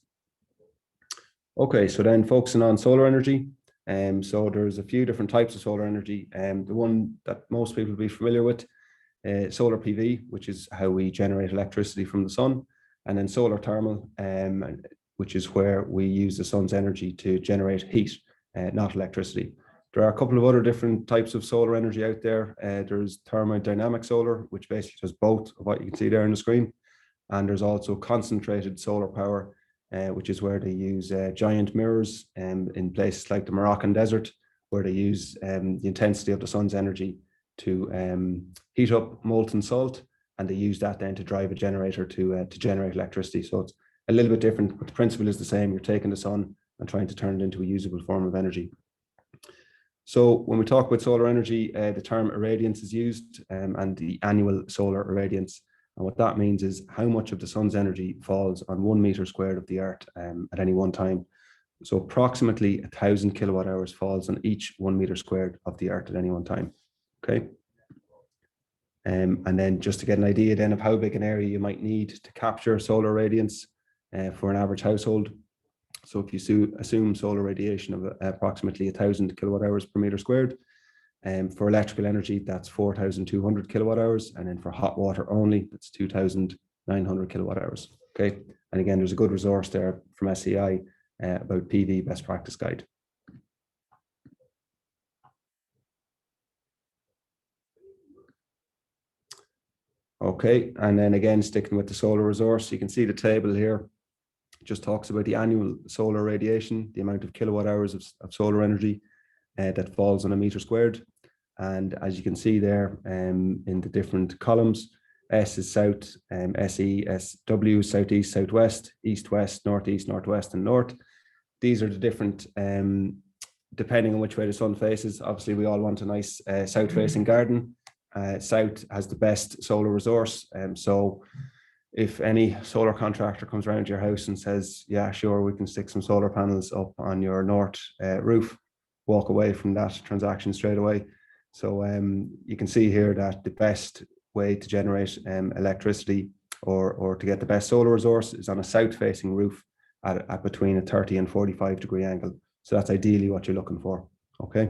[SPEAKER 2] Okay, so then focusing on solar energy. So there's a few different types of solar energy. The one that most people will be familiar with, solar PV, which is how we generate electricity from the sun, and then solar thermal, which is where we use the sun's energy to generate heat, not electricity. There are a couple of other different types of solar energy out there. There's thermodynamic solar, which basically does both of what you can see there on the screen. And there's also concentrated solar power, which is where they use giant mirrors in places like the Moroccan desert, where they use the intensity of the sun's energy to heat up molten salt, and they use that then to drive a generator to generate electricity. So it's a little bit different, but the principle is the same. You're taking the sun and trying to turn it into a usable form of energy. So when we talk about solar energy, the term irradiance is used, and the annual solar irradiance. And what that means is how much of the sun's energy falls on 1 meter squared of the earth at any one time. So approximately 1,000 kilowatt hours falls on each 1 meter squared of the earth at any one time. Okay. And then just to get an idea then of how big an area you might need to capture solar radiance for an average household. So if you assume solar radiation of approximately 1,000 kilowatt hours per meter squared, for electrical energy, that's 4,200 kilowatt hours. And then for hot water only, that's 2,900 kilowatt hours. Okay. And again, there's a good resource there from SEAI about PV best practice guide. Okay. And then again, sticking with the solar resource, you can see the table here just talks about the annual solar radiation, the amount of kilowatt hours of solar energy that falls on a meter squared. And as you can see there in the different columns, S is south, SE, SW, southeast, southwest, east, west, northeast, northwest, and north. These are the different, depending on which way the sun faces. Obviously, we all want a nice south-facing garden. South has the best solar resource. So if any solar contractor comes around to your house and says, yeah, sure, we can stick some solar panels up on your north roof, walk away from that transaction straight away. So you can see here that the best way to generate electricity or to get the best solar resource is on a south-facing roof at between a 30 and 45 degree angle. So that's ideally what you're looking for, okay?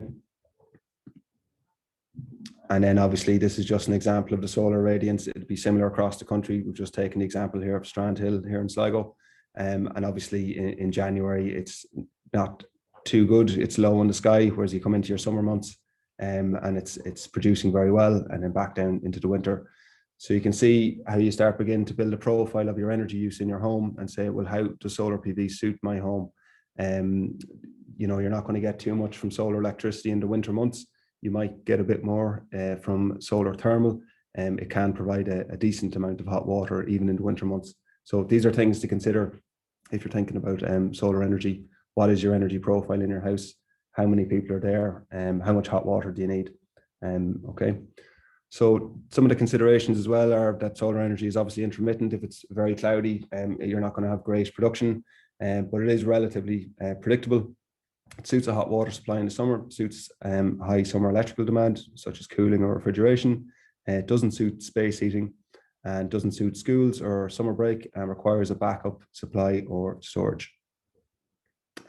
[SPEAKER 2] And then obviously this is just an example of the solar radiance. It'd be similar across the country. We've just taken the example here of Strandhill here in Sligo. And obviously in January, it's not too good. It's low in the sky, whereas you come into your summer months and it's producing very well, and then back down into the winter. So you can see how you begin to build a profile of your energy use in your home and say, well, how does solar PV suit my home? You know, you're not going to get too much from solar electricity in the winter months. You might get a bit more from solar thermal. It can provide a decent amount of hot water even in the winter months. So these are things to consider if you're thinking about solar energy. What is your energy profile in your house? How many people are there? How much hot water do you need? Okay. So some of the considerations as well are that solar energy is obviously intermittent. If it's very cloudy, you're not going to have great production, but it is relatively predictable. It suits a hot water supply in the summer, suits high summer electrical demand, such as cooling or refrigeration. It doesn't suit space heating and doesn't suit schools or summer break, and requires a backup supply or storage.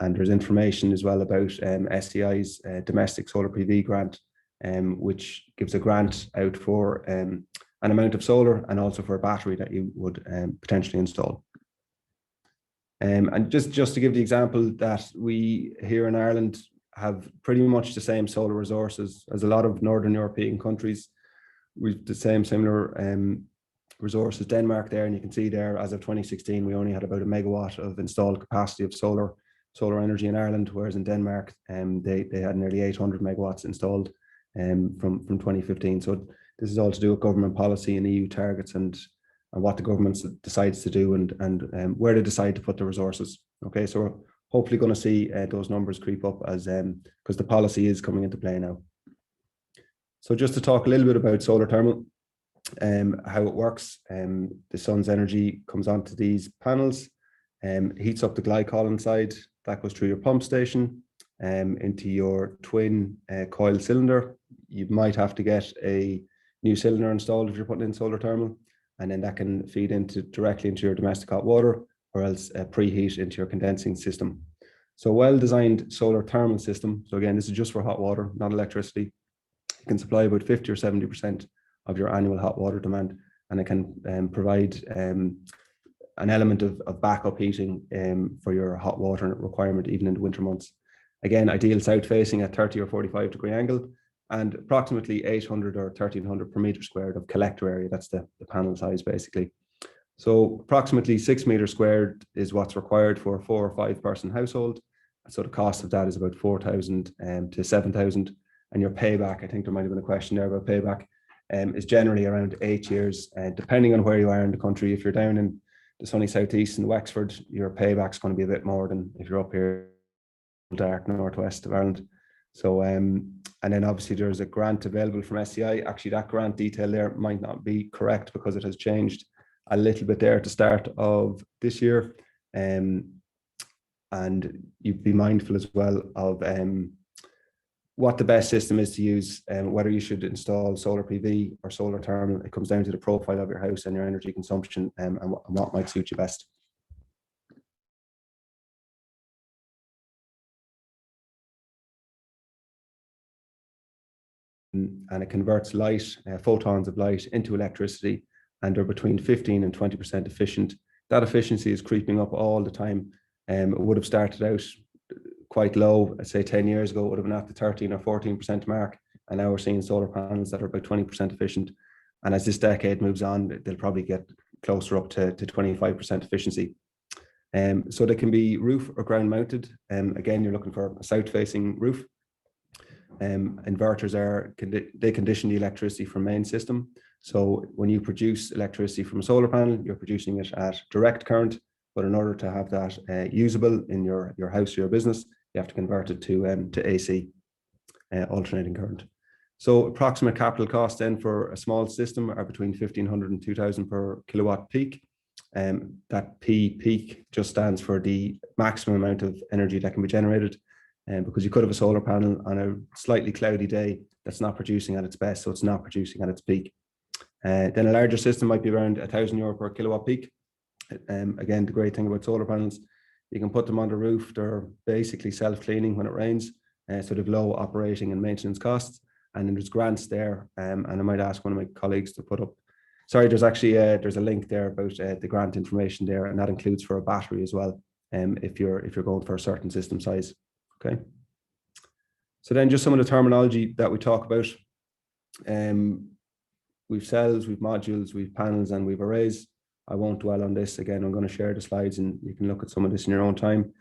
[SPEAKER 2] And there's information as well about SEAI's domestic solar PV grant, which gives a grant out for an amount of solar and also for a battery that you would potentially install. And just to give the example that we here in Ireland have pretty much the same solar resources as a lot of Northern European countries. We've the similar resources. Denmark there, and you can see there as of 2016, we only had about 1 megawatt of installed capacity of solar energy in Ireland, whereas in Denmark, they had nearly 800 megawatts installed from 2015. So this is all to do with government policy and EU targets and what the government decides to do and where they decide to put the resources. Okay, so we're hopefully going to see those numbers creep up as because the policy is coming into play now. So just to talk a little bit about solar thermal, how it works. The sun's energy comes onto these panels, heats up the glycol inside. That goes through your pump station into your twin coil cylinder. You might have to get a new cylinder installed if you're putting in solar thermal, and then that can feed directly into your domestic hot water, or else preheat into your condensing system. So well-designed solar thermal system. So again, this is just for hot water, not electricity. It can supply about 50 or 70% of your annual hot water demand, and it can provide an element of backup heating for your hot water requirement even in the winter months. Again, ideal south facing at 30 or 45 degree angle, and approximately 800 or 1300 per meter squared of collector area. That's the panel size basically. So approximately 6 meters squared is what's required for a 4 or 5 person household. So the cost of that is about 4,000 to 7,000. And your payback, I think there might have been a question there about payback, is generally around 8 years, depending on where you are in the country. If you're down in the sunny southeast in Wexford, your payback's going to be a bit more than if you're up here dark northwest of Ireland. So and then obviously there's a grant available from SEAI. Actually, that grant detail there might not be correct because it has changed a little bit there at the start of this year. And you'd be mindful as well of what the best system is to use, whether you should install solar PV or solar thermal, it comes down to the profile of your house and your energy consumption, and what might suit you best. And it converts light, photons of light, into electricity, and they're between 15 and 20% efficient. That efficiency is creeping up all the time. It would have started out quite low, I'd say 10 years ago, it would have been at the 13 or 14% mark, and now we're seeing solar panels that are about 20% efficient. And as this decade moves on, they'll probably get closer up to 25% efficiency. So they can be roof or ground mounted. Again, you're looking for a south-facing roof. Inverters they condition the electricity from main system. So when you produce electricity from a solar panel, you're producing it at direct current, but in order to have that usable in your house or your business, you have to convert it to AC, alternating current. So approximate capital cost then for a small system are between 1,500 and 2,000 per kilowatt peak. That peak just stands for the maximum amount of energy that can be generated. Because you could have a solar panel on a slightly cloudy day that's not producing at its best, so it's not producing at its peak. Then a larger system might be around €1,000 per kilowatt peak. Again, the great thing about solar panels, you can put them on the roof. They're basically self-cleaning when it rains, so they've low operating and maintenance costs. And then there's grants there, and I might ask one of my colleagues to put up. Sorry, there's actually there's a link there about the grant information there, and that includes for a battery as well, if you're going for a certain system size. Okay. So then just some of the terminology that we talk about. We've cells, we've modules, we've panels, and we've arrays. I won't dwell on this. Again, I'm going to share the slides and you can look at some of this in your own time.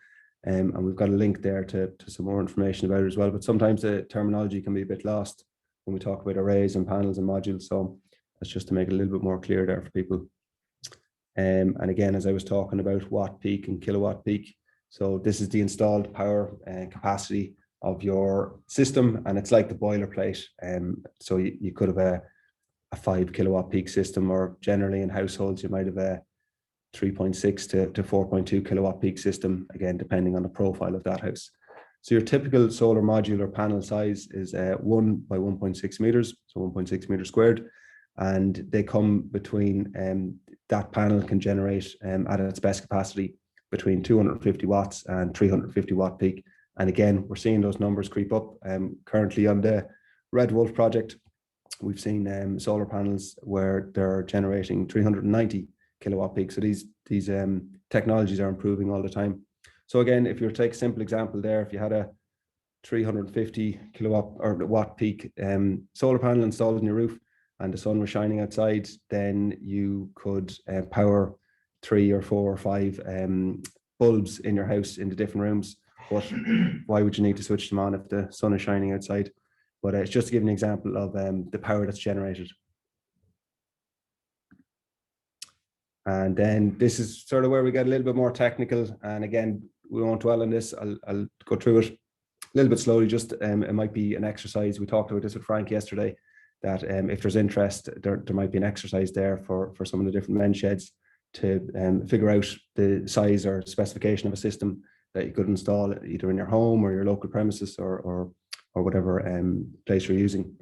[SPEAKER 2] And we've got a link there to some more information about it as well. But sometimes the terminology can be a bit lost when we talk about arrays and panels and modules. So that's just to make it a little bit more clear there for people. And again, as I was talking about watt peak and kilowatt peak, so this is the installed power and capacity of your system, and it's like the boilerplate. So you could have a 5 kilowatt peak system, or generally in households you might have a 3.6 to 4.2 kilowatt peak system, again depending on the profile of that house. So your typical solar module or panel size is 1 by 1.6 meters, so 1.6 meters squared, and they come between that panel can generate at its best capacity between 250 watts and 350 watt peak. And again, we're seeing those numbers creep up. Currently on the Red Wolf project, we've seen solar panels where they're generating 390 kilowatt peak. So these technologies are improving all the time. So again, if you were to take a simple example there, if you had a 350 kilowatt or watt peak solar panel installed in your roof and the sun was shining outside, then you could power 3 or 4 or 5 bulbs in your house in the different rooms. But why would you need to switch them on if the sun is shining outside? But it's just to give an example of the power that's generated. And then this is sort of where we get a little bit more technical. And again, we won't dwell on this. I'll go through it a little bit slowly. Just it might be an exercise. We talked about this with Frank yesterday, that if there's interest, there might be an exercise there for some of the different men sheds to figure out the size or specification of a system that you could install either in your home or your local premises or whatever place you're using.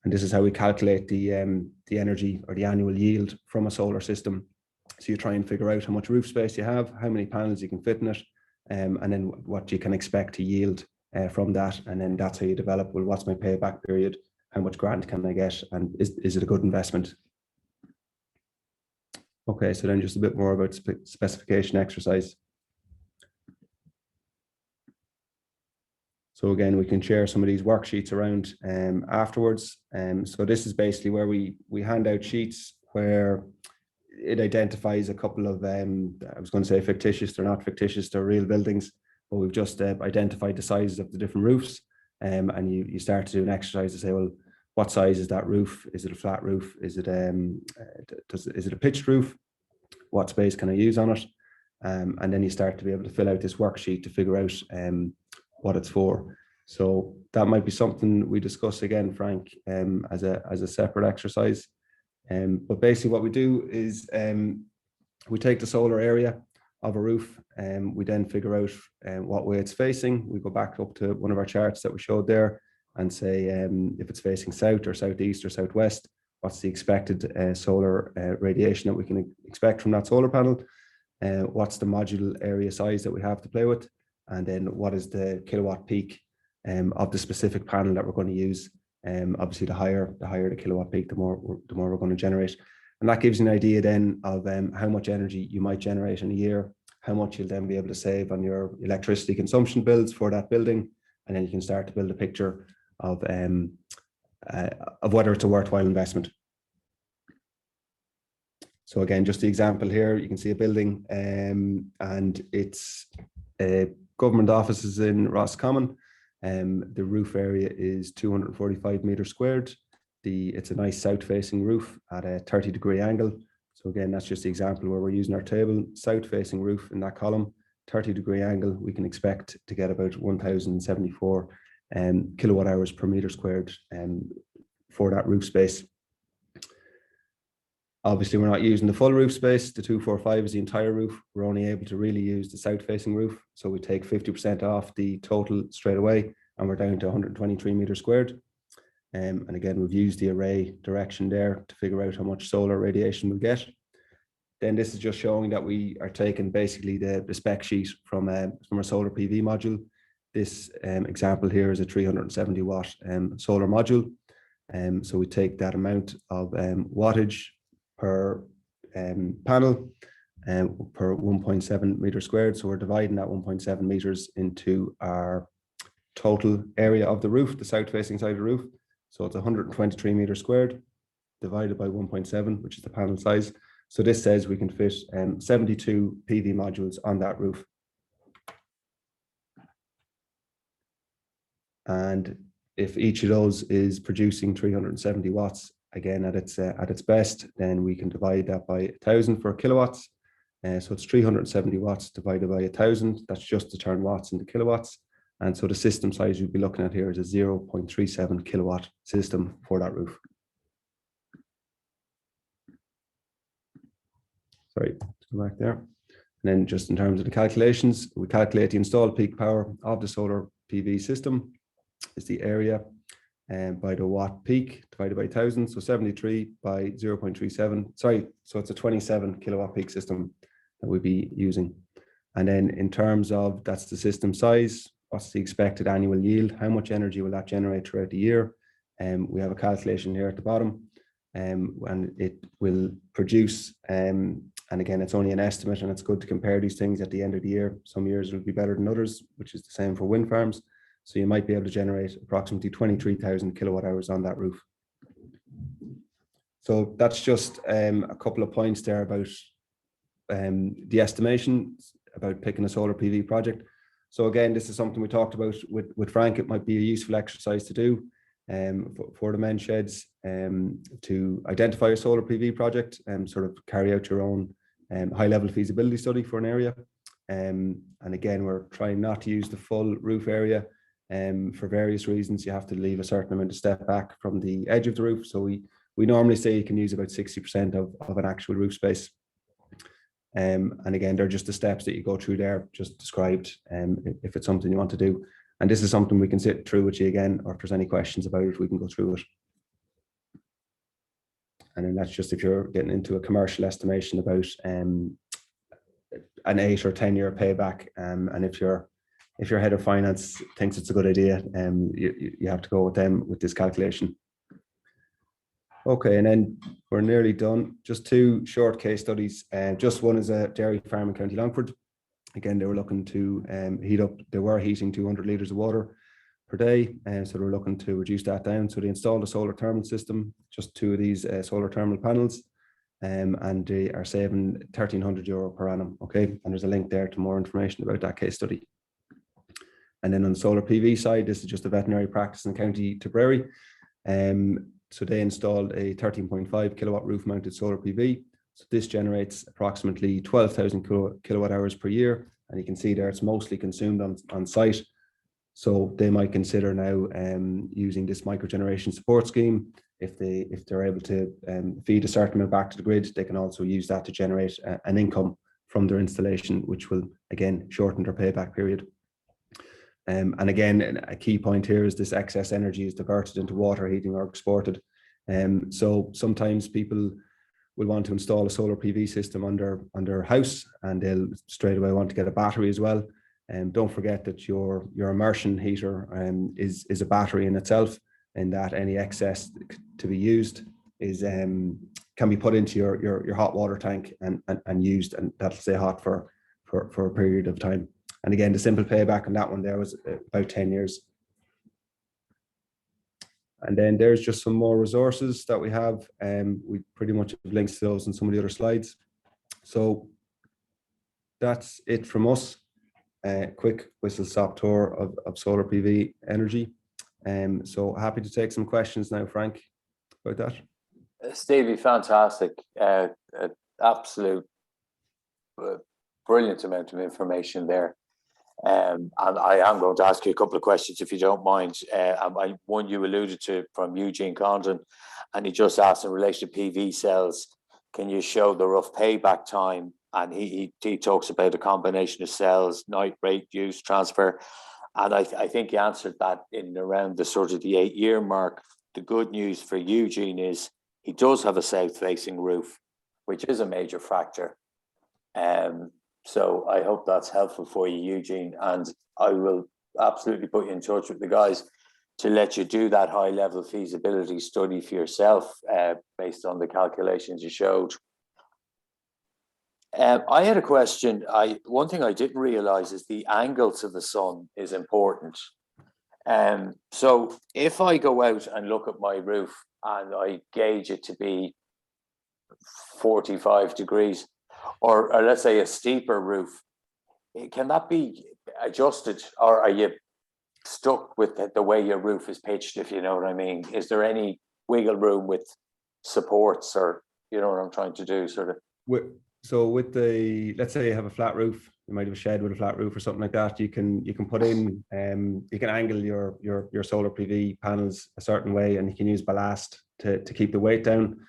[SPEAKER 2] And this is how we calculate the energy or the annual yield from a solar system. So you try and figure out how much roof space you have, how many panels you can fit in it, and then what you can expect to yield from that. And then that's how you develop, well, what's my payback period? How much grant can I get? And is it a good investment? Okay, so then just a bit more about specification exercise. So again, we can share some of these worksheets around afterwards. So this is basically where we hand out sheets where it identifies a couple of, I was going to say fictitious, they're not fictitious, they're real buildings, but we've just identified the sizes of the different roofs. And you start to do an exercise to say, well, what size is that roof? Is it a flat roof? Is it is it a pitched roof? What space can I use on it? And then you start to be able to fill out this worksheet to figure out what it's for. So that might be something we discuss again, Frank, as a separate exercise. But basically what we do is we take the solar area of a roof. We then figure out what way it's facing. We go back up to one of our charts that we showed there and say if it's facing south or southeast or southwest, what's the expected solar radiation that we can expect from that solar panel? What's the module area size that we have to play with? And then what is the kilowatt peak of the specific panel that we're going to use? Obviously, the higher the kilowatt peak, the more we're going to generate. And that gives you an idea then of how much energy you might generate in a year, how much you'll then be able to save on your electricity consumption bills for that building. And then you can start to build a picture of whether it's a worthwhile investment. So again, just the example here, you can see a building and it's government offices in Roscommon. The roof area is 245 meters squared. It's a nice south-facing roof at a 30-degree angle. So again, that's just the example where we're using our table, south-facing roof in that column, 30-degree angle. We can expect to get about 1,074 kilowatt hours per meter squared for that roof space. Obviously, we're not using the full roof space. The 245 is the entire roof. We're only able to really use the south-facing roof. So we take 50% off the total straight away, and we're down to 123 meters squared. And again, we've used the array direction there to figure out how much solar radiation we'll get. Then this is just showing that we are taking basically the spec sheet from a solar PV module. This example here is a 370 watt solar module. So we take that amount of wattage per panel per 1.7 meters squared. So we're dividing that 1.7 meters into our total area of the roof, the south-facing side of the roof. So it's 123 meters squared divided by 1.7, which is the panel size. So this says we can fit 72 PV modules on that roof. And if each of those is producing 370 watts, again at its best, then we can divide that by 1,000 for kilowatts. So it's 370 watts divided by 1,000. That's just to turn watts into kilowatts. And so the system size you'll be looking at here is a 0.37 kilowatt system for that roof. Sorry, let's go back there. And then just in terms of the calculations, we calculate the installed peak power of the solar PV system is the area by the watt peak divided by 1,000. So 73 by 0.37. Sorry, so it's a 27 kilowatt peak system that we'll be using. And then in terms of, that's the system size, what's the expected annual yield? How much energy will that generate throughout the year? We have a calculation here at the bottom, and it will produce, and again, it's only an estimate, and it's good to compare these things at the end of the year. Some years will be better than others, which is the same for wind farms. So you might be able to generate approximately 23,000 kilowatt hours on that roof. So that's just a couple of points there about the estimation, about picking a solar PV project. So again, this is something we talked about with Frank. It might be a useful exercise to do for the men's sheds to identify a solar PV project and sort of carry out your own high-level feasibility study for an area. And again, we're trying not to use the full roof area for various reasons. You have to leave a certain amount of step back from the edge of the roof. So we normally say you can use about 60% of an actual roof space. And again, they're just the steps that you go through there, just described, if it's something you want to do. And this is something we can sit through with you again, or if there's any questions about it, we can go through it. And then that's just if you're getting into a commercial estimation about an 8 or 10 year payback. And if your head of finance thinks it's a good idea, you have to go with them with this calculation. Okay, and then we're nearly done. Just two short case studies. Just one is a dairy farm in County Longford. Again, they were looking to they were heating 200 litres of water per day, so they were looking to reduce that down. So they installed a solar thermal system, just two of these solar thermal panels, and they are saving €1,300 per annum. Okay, and there's a link there to more information about that case study. And then on the solar PV side, this is just a veterinary practice in County Tipperary. So they installed a 13.5 kilowatt roof mounted solar PV. So this generates approximately 12,000 kilowatt hours per year. And you can see there it's mostly consumed on site. So they might consider now using this microgeneration support scheme. If they're able to feed a certain amount back to the grid, they can also use that to generate an income from their installation, which will again shorten their payback period. And again, a key point here is this excess energy is diverted into water heating or exported. So sometimes people will want to install a solar PV system on their house, and they'll straight away want to get a battery as well. Don't forget that your immersion heater is a battery in itself, and that any excess to be used is can be put into your hot water tank and used, and that'll stay hot for a period of time. And again, the simple payback on that one there was about 10 years. And then there's just some more resources that we have. We pretty much have links to those in some of the other slides. So that's it from us. Quick whistle-stop tour of solar PV energy. So happy to take some questions now, Frank, about that.
[SPEAKER 1] Stevie, fantastic. Absolute brilliant amount of information there. And I am going to ask you a couple of questions, if you don't mind. One you alluded to from Eugene Condon, and he just asked in relation to PV cells, can you show the rough payback time? And he talks about a combination of cells, night rate, use, transfer. And I think he answered that in around the sort of the 8-year mark. The good news for Eugene is he does have a south-facing roof, which is a major factor. So I hope that's helpful for you, Eugene, and I will absolutely put you in touch with the guys to let you do that high-level feasibility study for yourself based on the calculations you showed. I had a question. One thing I didn't realize is the angle to the sun is important. So if I go out and look at my roof and I gauge it to be 45 degrees, or let's say a steeper roof, can that be adjusted, or are you stuck with the way your roof is pitched, if you know what I mean? Is there any wiggle room with supports, or you know what I'm trying to do, sort of?
[SPEAKER 2] So with let's say you have a flat roof, you might have a shed with a flat roof or something like that, you can put in, you can angle your solar PV panels a certain way, and you can use ballast to keep the weight down.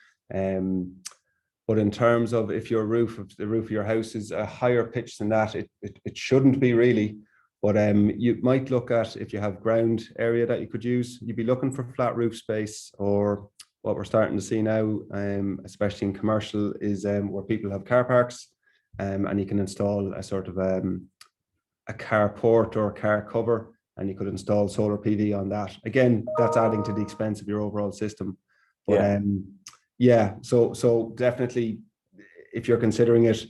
[SPEAKER 2] But in terms of if the roof of your house is a higher pitch than that, it shouldn't be really. But you might look at, if you have ground area that you could use, you'd be looking for flat roof space, or what we're starting to see now, especially in commercial, is where people have car parks, and you can install a sort of a carport or a car cover, and you could install solar PV on that. Again, that's adding to the expense of your overall system. But yeah, so definitely, if you're considering it,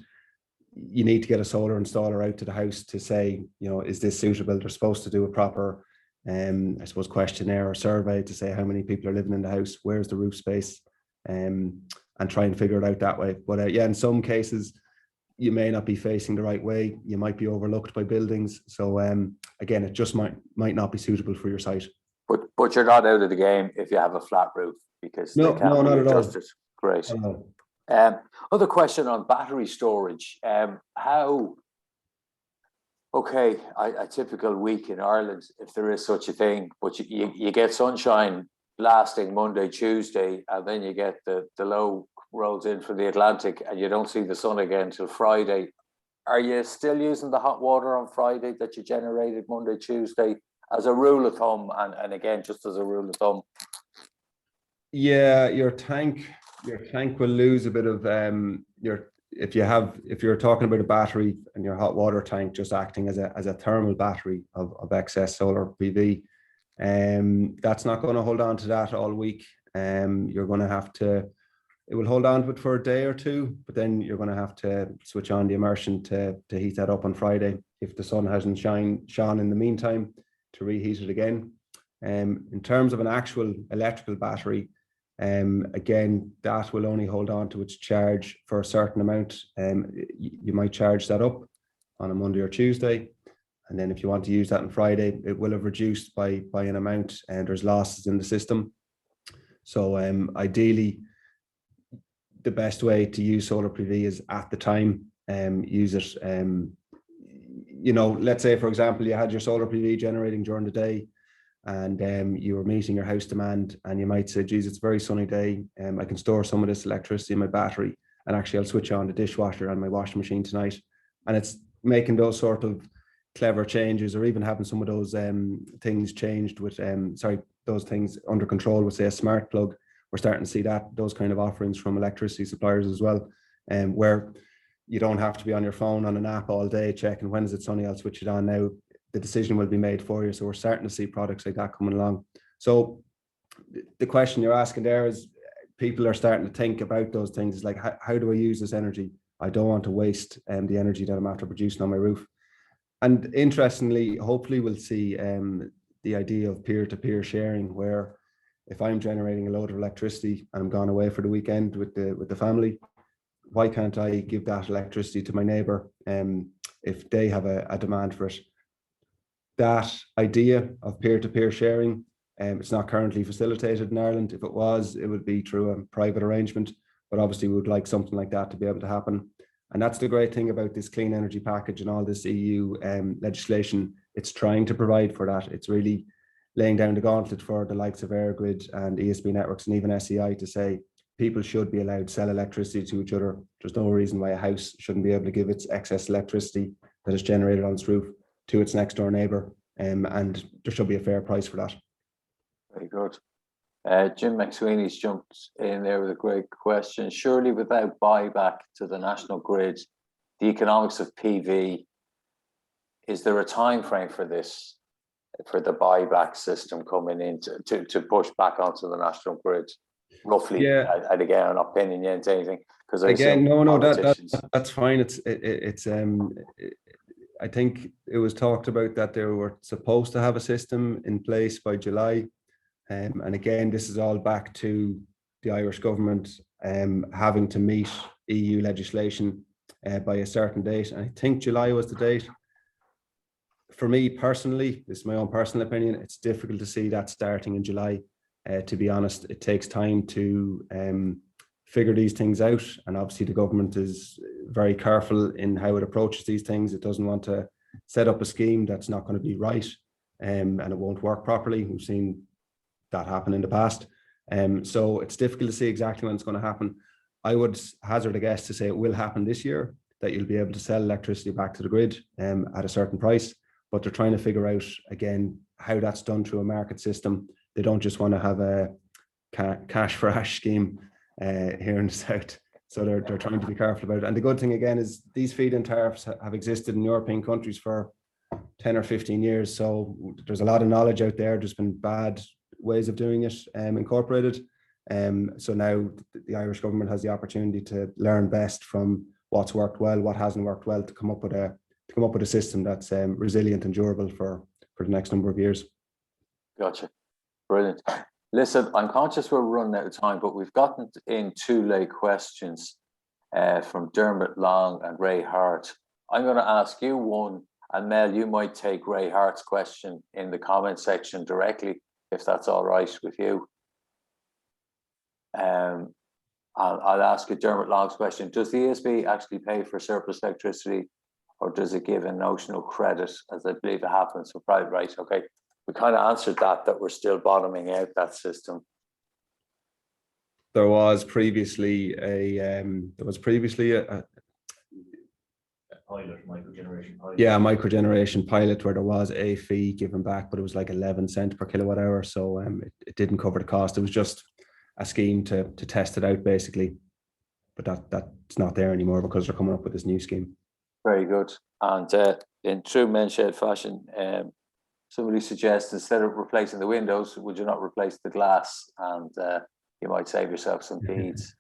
[SPEAKER 2] you need to get a solar installer out to the house to say, you know, is this suitable? They're supposed to do a proper, I suppose, questionnaire or survey to say how many people are living in the house, where's the roof space, and try and figure it out that way. But yeah, in some cases, you may not be facing the right way. You might be overlooked by buildings. So again, it just might not be suitable for your site.
[SPEAKER 1] But you're not out of the game if you have a flat roof, because
[SPEAKER 2] no,
[SPEAKER 1] they can't
[SPEAKER 2] not
[SPEAKER 1] be
[SPEAKER 2] at all.
[SPEAKER 1] adjusted. Great. Other question on battery storage. Okay, a typical week in Ireland, if there is such a thing, but you get sunshine lasting Monday, Tuesday, and then you get the low rolls in from the Atlantic, and you don't see the sun again till Friday. Are you still using the hot water on Friday that you generated Monday, Tuesday, as a rule of thumb? And again, just as a rule of thumb.
[SPEAKER 2] Yeah, your tank will lose a bit of if you're talking about a battery and your hot water tank just acting as a thermal battery of excess solar PV, that's not going to hold on to that all week. You're going to have to, it will hold on to it for a day or two, but then you're going to have to switch on the immersion to heat that up on Friday if the sun hasn't shone in the meantime, to reheat it again. In terms of an actual electrical battery, again, that will only hold on to its charge for a certain amount. You might charge that up on a Monday or Tuesday, and then if you want to use that on Friday, it will have reduced by an amount, and there's losses in the system. So ideally, the best way to use solar PV is at the time. Use it. You know, let's say, for example, you had your solar PV generating during the day, and you were meeting your house demand, and you might say, geez, it's a very sunny day, I can store some of this electricity in my battery, and actually I'll switch on the dishwasher and my washing machine tonight. And it's making those sort of clever changes, or even having some of those things changed with those things under control with, say, a smart plug. We're starting to see those kind of offerings from electricity suppliers as well, where you don't have to be on your phone on an app all day checking when is it sunny, I'll switch it on now. The decision will be made for you. So we're starting to see products like that coming along. So the question you're asking there is, people are starting to think about those things. It's like, how do I use this energy? I don't want to waste the energy that I'm after producing on my roof. And interestingly, hopefully we'll see the idea of peer-to-peer sharing, where if I'm generating a load of electricity and I'm gone away for the weekend with the family, why can't I give that electricity to my neighbour if they have a demand for it? That idea of peer-to-peer sharing, it's not currently facilitated in Ireland. If it was, it would be through a private arrangement, but obviously we would like something like that to be able to happen. And that's the great thing about this clean energy package and all this EU legislation. It's trying to provide for that. It's really laying down the gauntlet for the likes of EirGrid and ESB networks and even SEAI to say people should be allowed to sell electricity to each other. There's no reason why a house shouldn't be able to give its excess electricity that is generated on its roof to its next door neighbour, and there should be a fair price for that.
[SPEAKER 1] Very good. Jim McSweeney's jumped in there with a great question. Surely without buyback to the national grid, the economics of PV, is there a time frame for this, for the buyback system coming in to push back onto the national grid? Roughly,
[SPEAKER 2] yeah.
[SPEAKER 1] And again, I'm not pinning you into anything, because
[SPEAKER 2] again, no, that's fine. It's I think it was talked about that they were supposed to have a system in place by July. And again, this is all back to the Irish government having to meet EU legislation by a certain date. And I think July was the date. For me personally, this is my own personal opinion, it's difficult to see that starting in July. To be honest, it takes time to figure these things out. And obviously the government is very careful in how it approaches these things. It doesn't want to set up a scheme that's not going to be right and it won't work properly. We've seen that happen in the past. So it's difficult to see exactly when it's going to happen. I would hazard a guess to say it will happen this year, that you'll be able to sell electricity back to the grid at a certain price, but they're trying to figure out, again, how that's done through a market system. They don't just want to have a cash for ash scheme here in the south. So they're trying to be careful about it. And the good thing, again, is these feed-in tariffs have existed in European countries for 10 or 15 years. So there's a lot of knowledge out there. There's been bad ways of doing it incorporated. So now the Irish government has the opportunity to learn best from what's worked well, what hasn't worked well, to come up with a system that's resilient and durable for the next number of years.
[SPEAKER 1] Gotcha. Brilliant. Listen, I'm conscious we're running out of time, but we've gotten in two late questions from Dermot Long and Ray Hart. I'm going to ask you one, and Mel, you might take Ray Hart's question in the comment section directly, if that's all right with you. I'll ask you Dermot Long's question. Does the ESB actually pay for surplus electricity, or does it give a notional credit, as I believe it happens for private? Right, okay. We kind of answered that we're still bottoming out that system.
[SPEAKER 2] There was previously a
[SPEAKER 3] pilot, microgeneration pilot.
[SPEAKER 2] Yeah, microgeneration pilot, where there was a fee given back, but it was like 11 cents per kilowatt hour. So it didn't cover the cost. It was just a scheme to test it out, basically. But that's not there anymore because they're coming up with this new scheme.
[SPEAKER 1] Very good. And in true Menshed fashion, somebody suggests, instead of replacing the windows, would you not replace the glass? And you might save yourself some beads.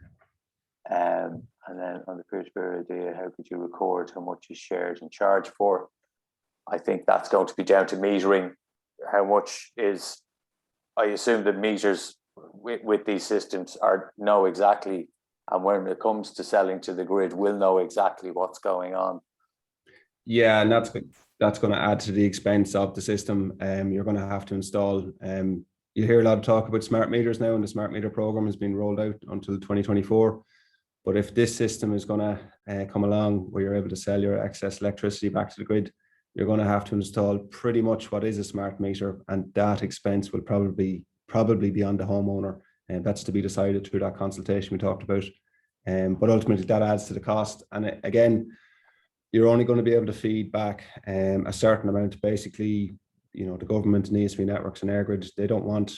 [SPEAKER 1] And then on the peer-to-peer idea, how could you record how much is shared and charged for? I think that's going to be down to metering. How much is, I assume the meters with these systems know exactly, and when it comes to selling to the grid, will know exactly what's going on.
[SPEAKER 2] Yeah, and that's going to add to the expense of the system. You're going to have to install, you hear a lot of talk about smart meters now, and the smart meter program has been rolled out until 2024. But if this system is going to come along where you're able to sell your excess electricity back to the grid, you're going to have to install pretty much what is a smart meter, and that expense will probably be on the homeowner, and that's to be decided through that consultation we talked about. but ultimately that adds to the cost. And again, you're only going to be able to feed back a certain amount. Basically, you know, the government and ESB networks and air grids, they don't want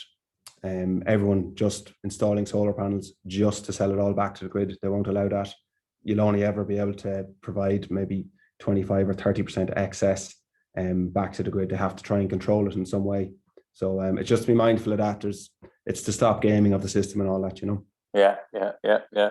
[SPEAKER 2] everyone just installing solar panels just to sell it all back to the grid. They won't allow that. You'll only ever be able to provide maybe 25 or 30% excess back to the grid. They have to try and control it in some way. So it's just to be mindful of that. It's to stop gaming of the system and all that, you know.
[SPEAKER 1] Yeah.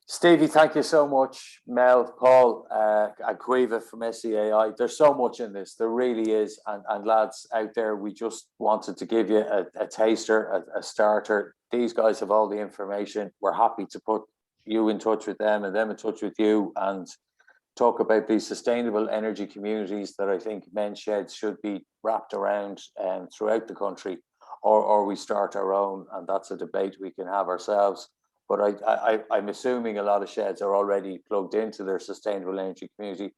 [SPEAKER 1] Stevie, thank you so much. Mel, Paul, and Quiva from SEAI. There's so much in this. There really is. And lads out there, we just wanted to give you a taster, a starter. These guys have all the information. We're happy to put you in touch with them and them in touch with you and talk about these sustainable energy communities that I think men's sheds should be wrapped around throughout the country, or we start our own, and that's a debate we can have ourselves. But I'm assuming a lot of sheds are already plugged into their sustainable energy community.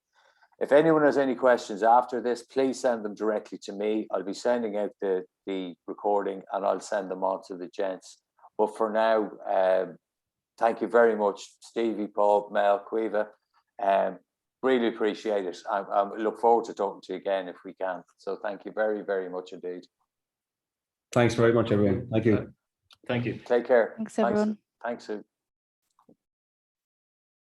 [SPEAKER 1] If anyone has any questions after this, please send them directly to me. I'll be sending out the recording and I'll send them on to the gents. But for now, thank you very much, Stevie, Paul, Mel, Quiva. Really appreciate it. I look forward to talking to you again if we can. So thank you very, very much indeed.
[SPEAKER 2] Thanks very much, everyone. Thank you.
[SPEAKER 3] Thank you.
[SPEAKER 1] Take care.
[SPEAKER 4] Thanks, everyone.
[SPEAKER 1] Thanks, Sue.